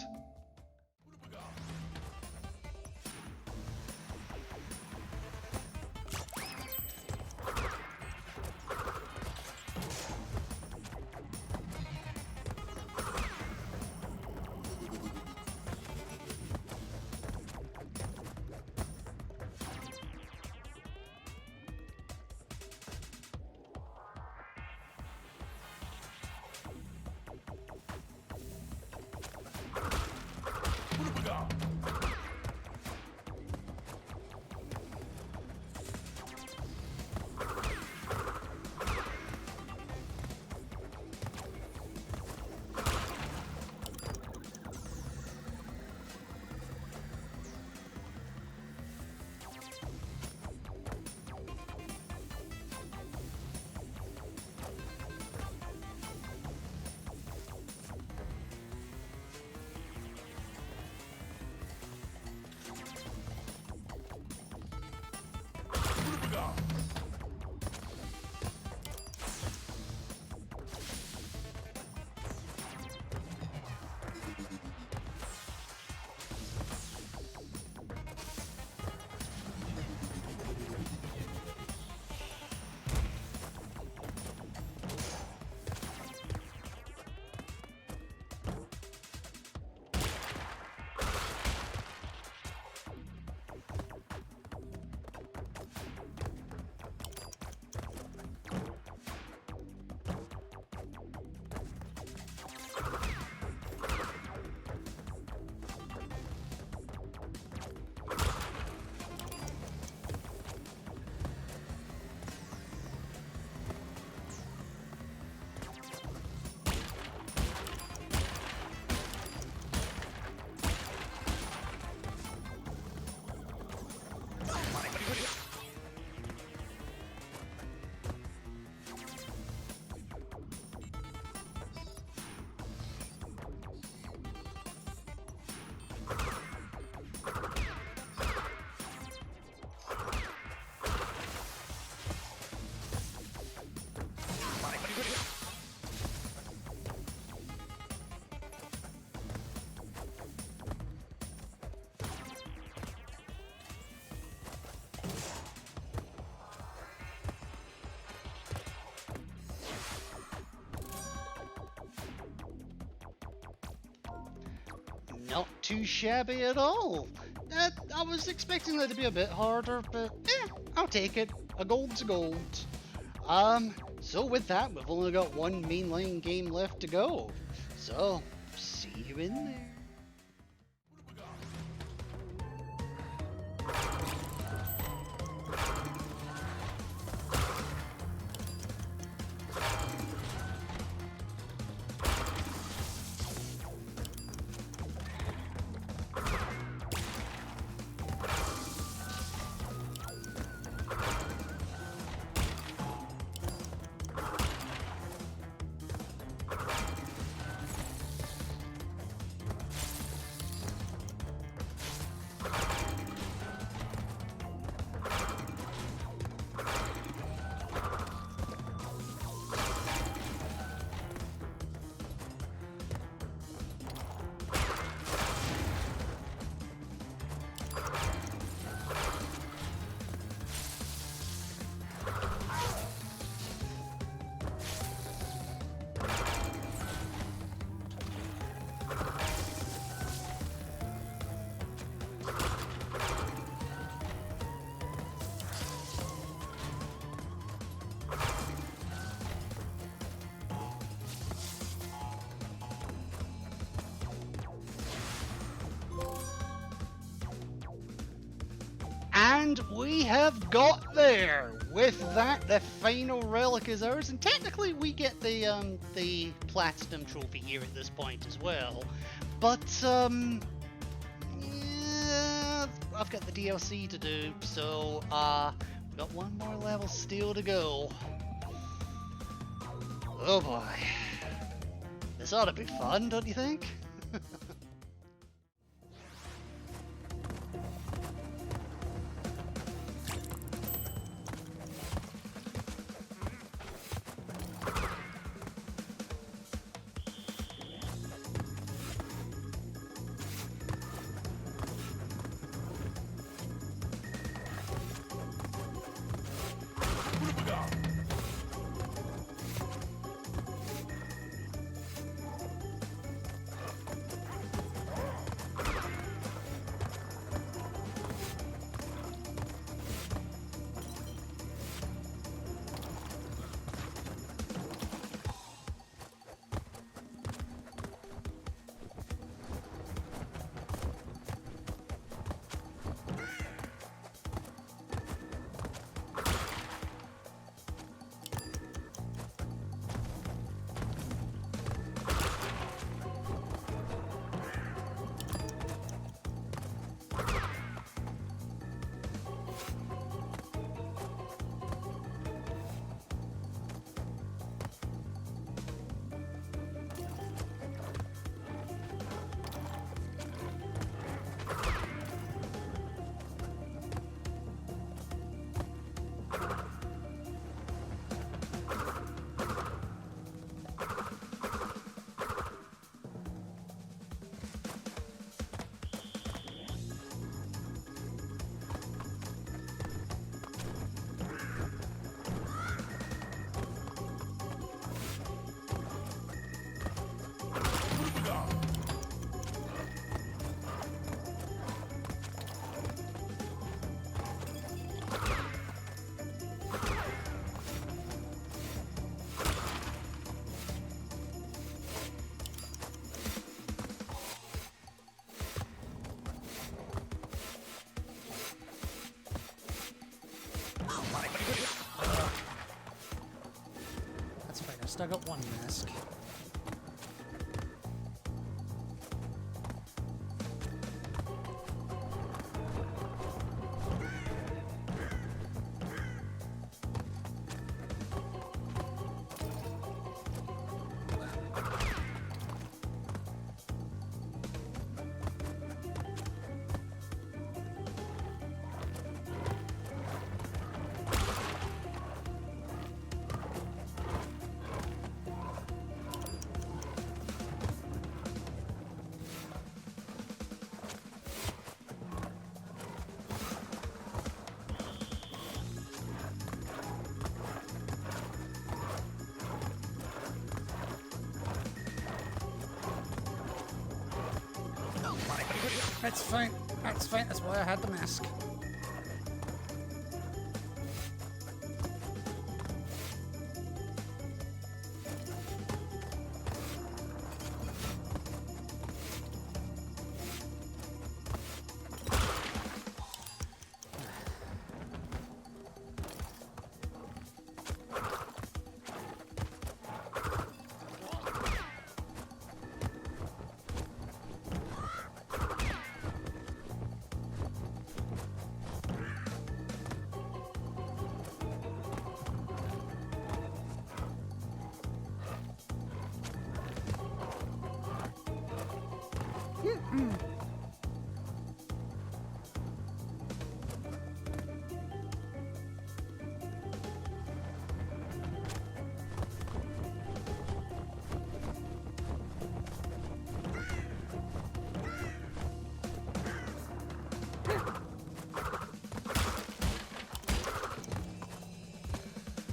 Not too shabby at all. I was expecting that to be a bit harder, but I'll take it. A gold's a gold. So with that, we've only got one mainline game left to go. So, see you in there. And we have got there! With that, the final relic is ours, and technically we get the platinum trophy here at this point as well. But, yeah, I've got the DLC to do, so, we've got one more level still to go. Oh boy. This ought to be fun, don't you think? I got one mask. That's fine. That's fine. That's why I had the mask.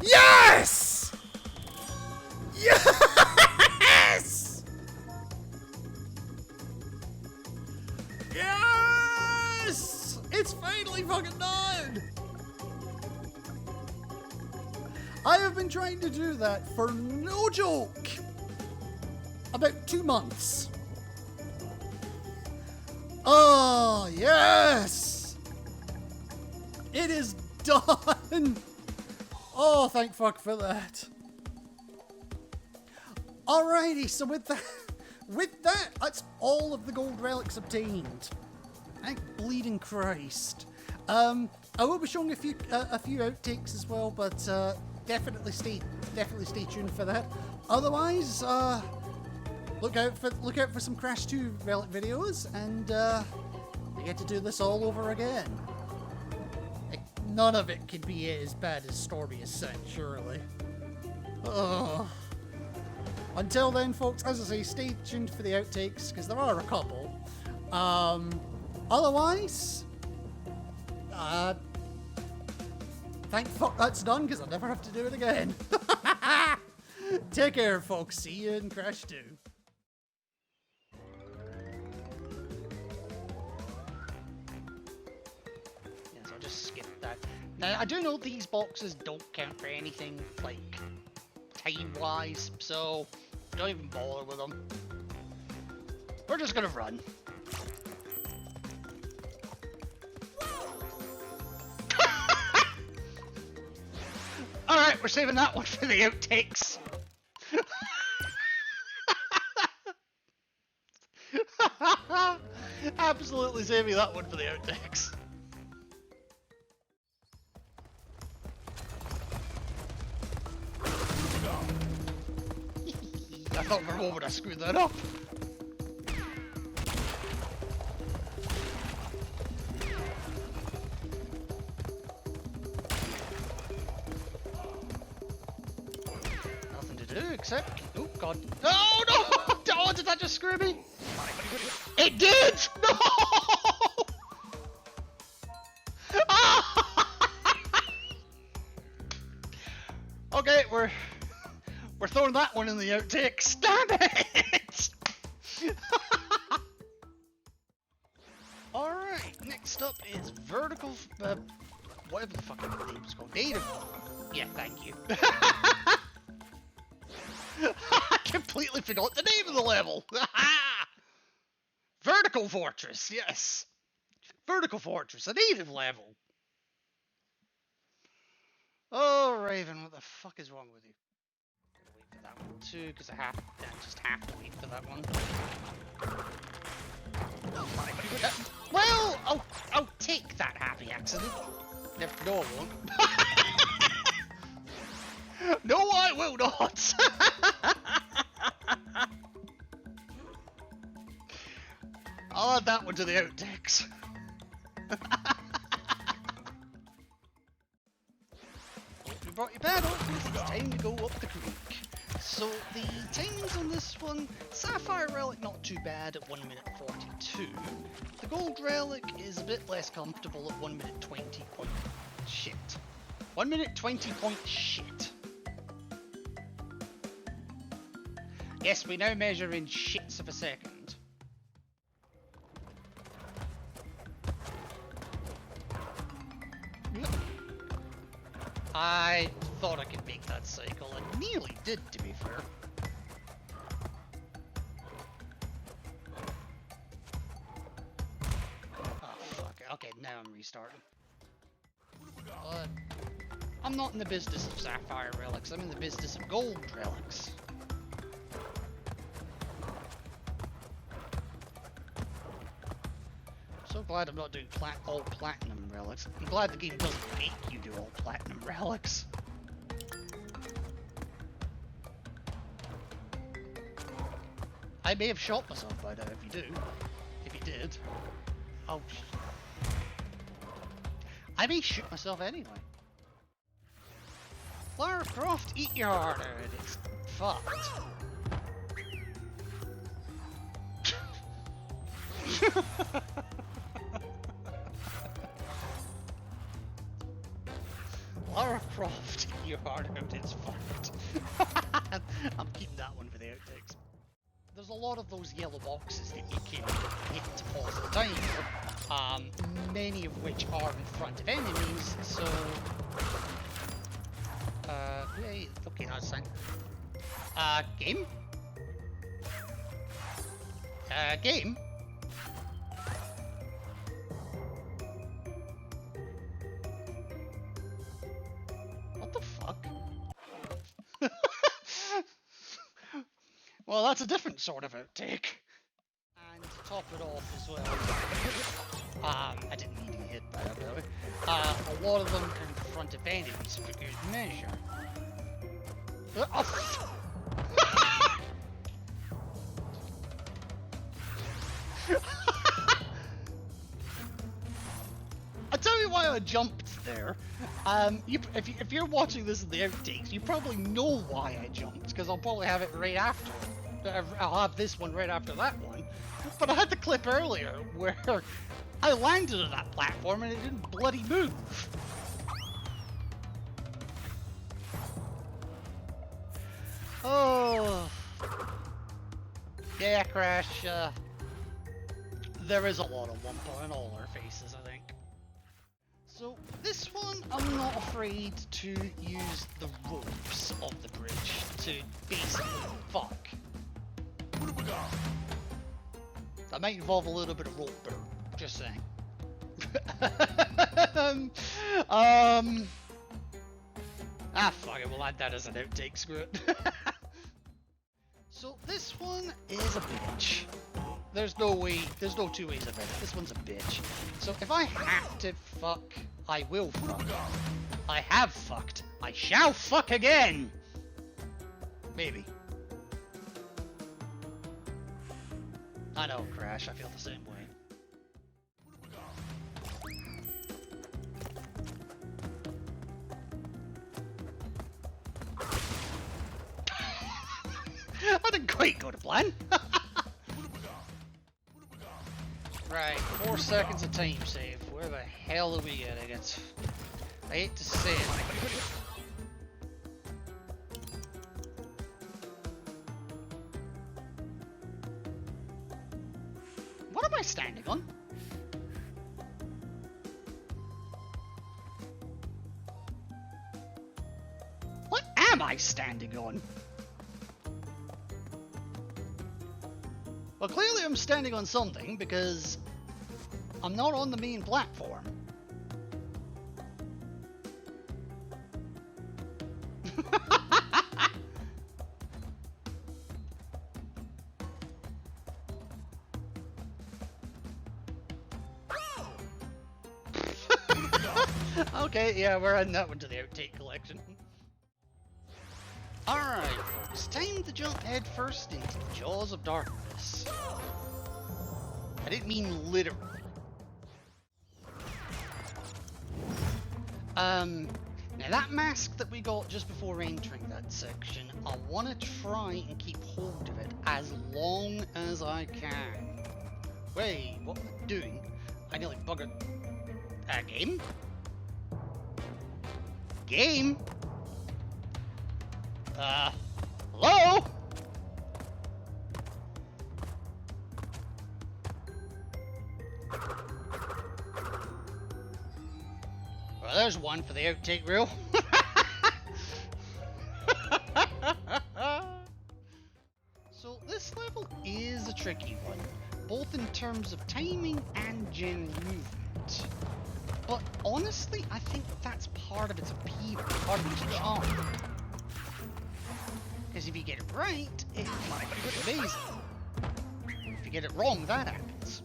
Yes! Yes! Yes! It's finally fucking done! I have been trying to do that for no joke about 2 months. Oh, yes! It is done! Oh, thank fuck for that. Alrighty, so with that, that's all of the gold relics obtained. Thank bleeding Christ. I will be showing a few outtakes as well, but definitely stay tuned for that. otherwise, look out for some Crash 2 Relic videos, and I get to do this all over again. Like, none of it could be as bad as Stormy Ascent, surely. Oh. Until then, folks, as I say, stay tuned for the outtakes, because there are a couple. Otherwise, thank fuck that's done, because I'll never have to do it again. Take care, folks. See you in Crash 2. Yes, I'll just skip that. Now, I do know these boxes don't count for anything, like, time-wise, so don't even bother with them. We're just gonna run. Alright, we're saving that one for the outtakes. Absolutely saving that one for the outtakes. I thought for a moment I screwed that up. Nothing to do except... Oh god. Oh no! Oh, did that just screw me? It did! No! Okay, we're throwing that one in the outtakes. Damn it! Alright, next up is vertical, whatever the fucking name is called. Native. Yeah, thank you. I completely forgot the name of the level. Vertical Fortress, yes. Vertical Fortress, a native level. Oh, Raven, what the fuck is wrong with you? Wait for that one too, because I just have to wait for that one. Well, I'll take that happy accident. No, I won't. No, I will not. I'll add that one to the outtakes. Hope you brought your paddle, because it's time to go up the creek. So the times on this one, Sapphire Relic not too bad at 1 minute 42. The Gold Relic is a bit less comfortable at 1 minute 20 point shit. 1 minute 20 point shit. Yes, we now measure in shits of a second. I thought I could make that cycle, and nearly did, to be fair. Oh, fuck it. Okay, now I'm restarting. I'm not in the business of Sapphire Relics, I'm in the business of Gold Relics. So glad I'm not doing all platinum relics. I'm glad the game doesn't make you do all platinum relics. I may have shot myself by now if you do. If you did. Oh, I may shoot myself anyway. Lara Croft, eat your heart out. It's fucked. Lara Croft, your heart out, it's fucked. I'm keeping that one for the outtakes. There's a lot of those yellow boxes that you can hit to pause the timer, many of which are in front of enemies, so... Yay, okay, that's fine. Game? Game? What the fuck? Well, that's a different sort of outtake. And to top it off as well, I didn't mean to get hit by that, by the way. A lot of them in front of enemies for good measure. I'll tell you why I jumped there. If you're watching this in the outtakes, you probably know why I jumped, because I'll probably have it right after. I'll have this one right after that one. But I had the clip earlier where I landed on that platform and it didn't bloody move. Oh. Yeah, Crash. There is a lot of wumpa in all our faces, I think. So, this one, I'm not afraid to use the ropes of the bridge to basically fuck. That might involve a little bit of rope burn, just saying. Fuck it, we'll add that as an outtake, screw it. So this one is a bitch. There's no two ways about it. This one's a bitch. So if I have to fuck, I will fuck. I have fucked. I shall fuck again! Maybe. I know, Crash, I feel the same way. I didn't quite go to plan. Right, 4 seconds of time save. Where the hell are we getting it? I hate to say it. What am I standing on? What am I standing on? Well, clearly I'm standing on something, because I'm not on the main platform. Okay, yeah, we're adding that one to the outtake collection. Alright, folks, time to jump head first into the jaws of darkness. I didn't mean literally. Now that mask that we got just before entering that section, I want to try and keep hold of it as long as I can. Wait, what am I doing? I nearly buggered... game? Game? Hello? Well, there's one for the outtake reel. So this level is a tricky one, both in terms of timing and general movement. But honestly, I think that's part of its appeal, part of its charm. Because if you get it right, it might be amazing. If you get it wrong, that happens.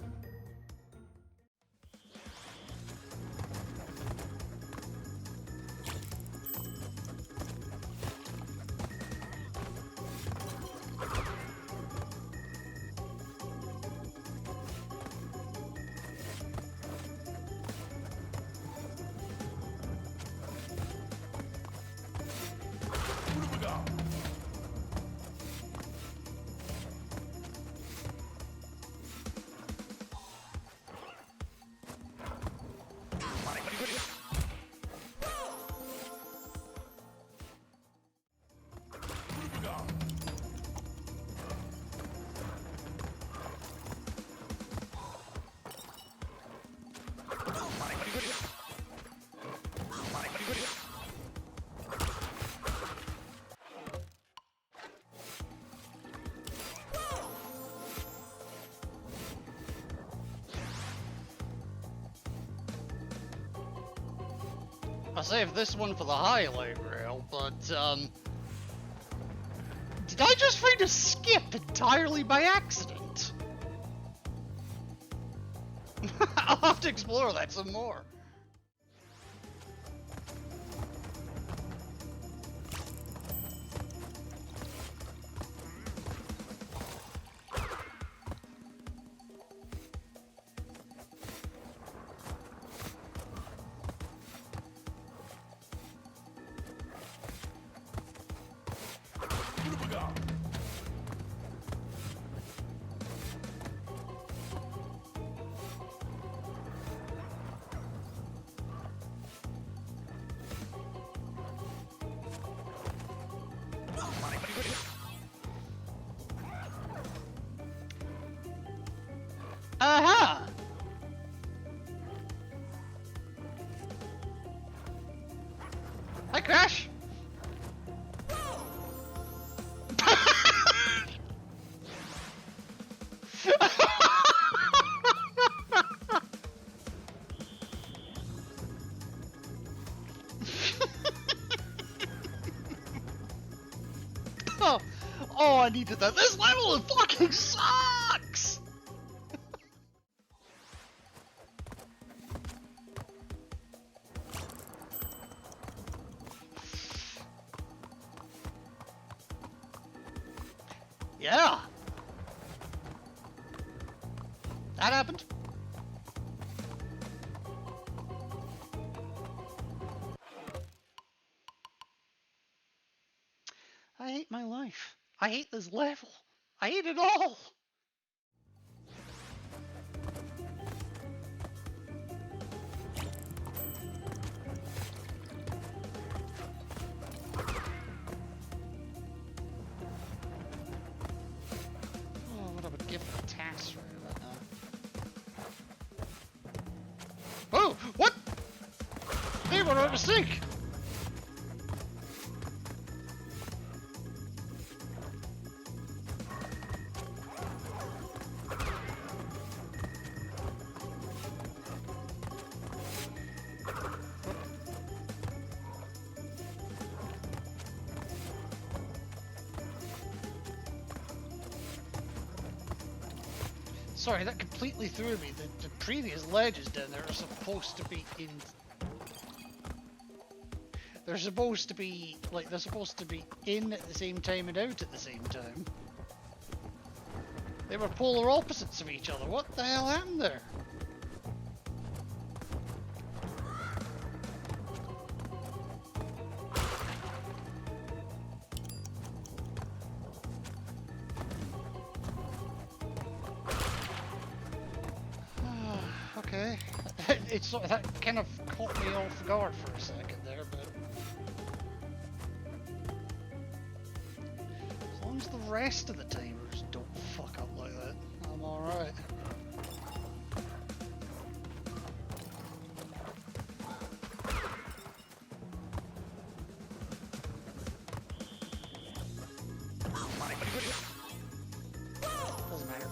I saved this one for the highlight reel, but, did I just find a skip entirely by accident? I'll have to explore that some more. needed that. This level fucking sucks! Yeah! That happened. I hate my life. I hate this level. I hate it all. Oh, what I would give for a task right about now. Oh, what? They were out of sync. Sorry, that completely threw me. The previous ledges down there are supposed to be in... They're supposed to be, like, they're supposed to be in at the same time and out at the same time. They were polar opposites of each other. What the hell happened there? Okay. It's sort of, that kind of caught me off guard for a second there, but as long as the rest of the timers don't fuck up like that, I'm alright. Doesn't matter.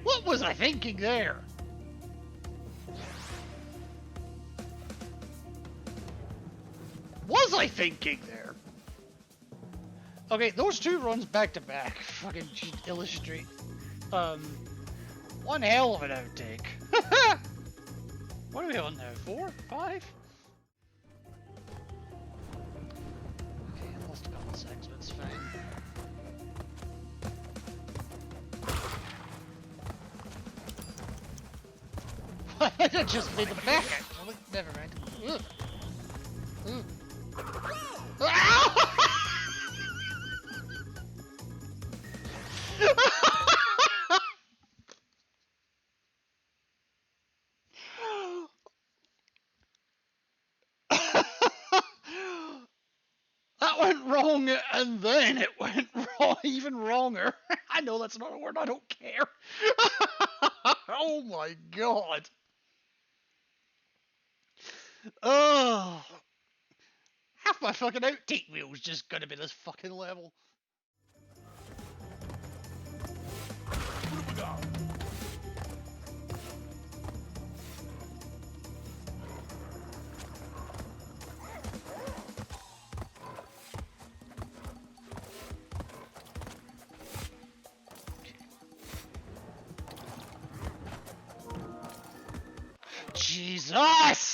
What was I thinking there? Was I thinking there? Okay, those two runs back to back fucking illustrate one hell of an outtake. What are we on now? 4? 5? Okay, I lost a couple of seconds, but it's fine. I just made the back actually. Never mind. Ugh. Ugh. That went wrong, and then it went wrong, even wronger. I know that's not a word, I don't care. Oh my god. Oh, half my fucking outtake wheel's just gonna be this fucking level. Jesus!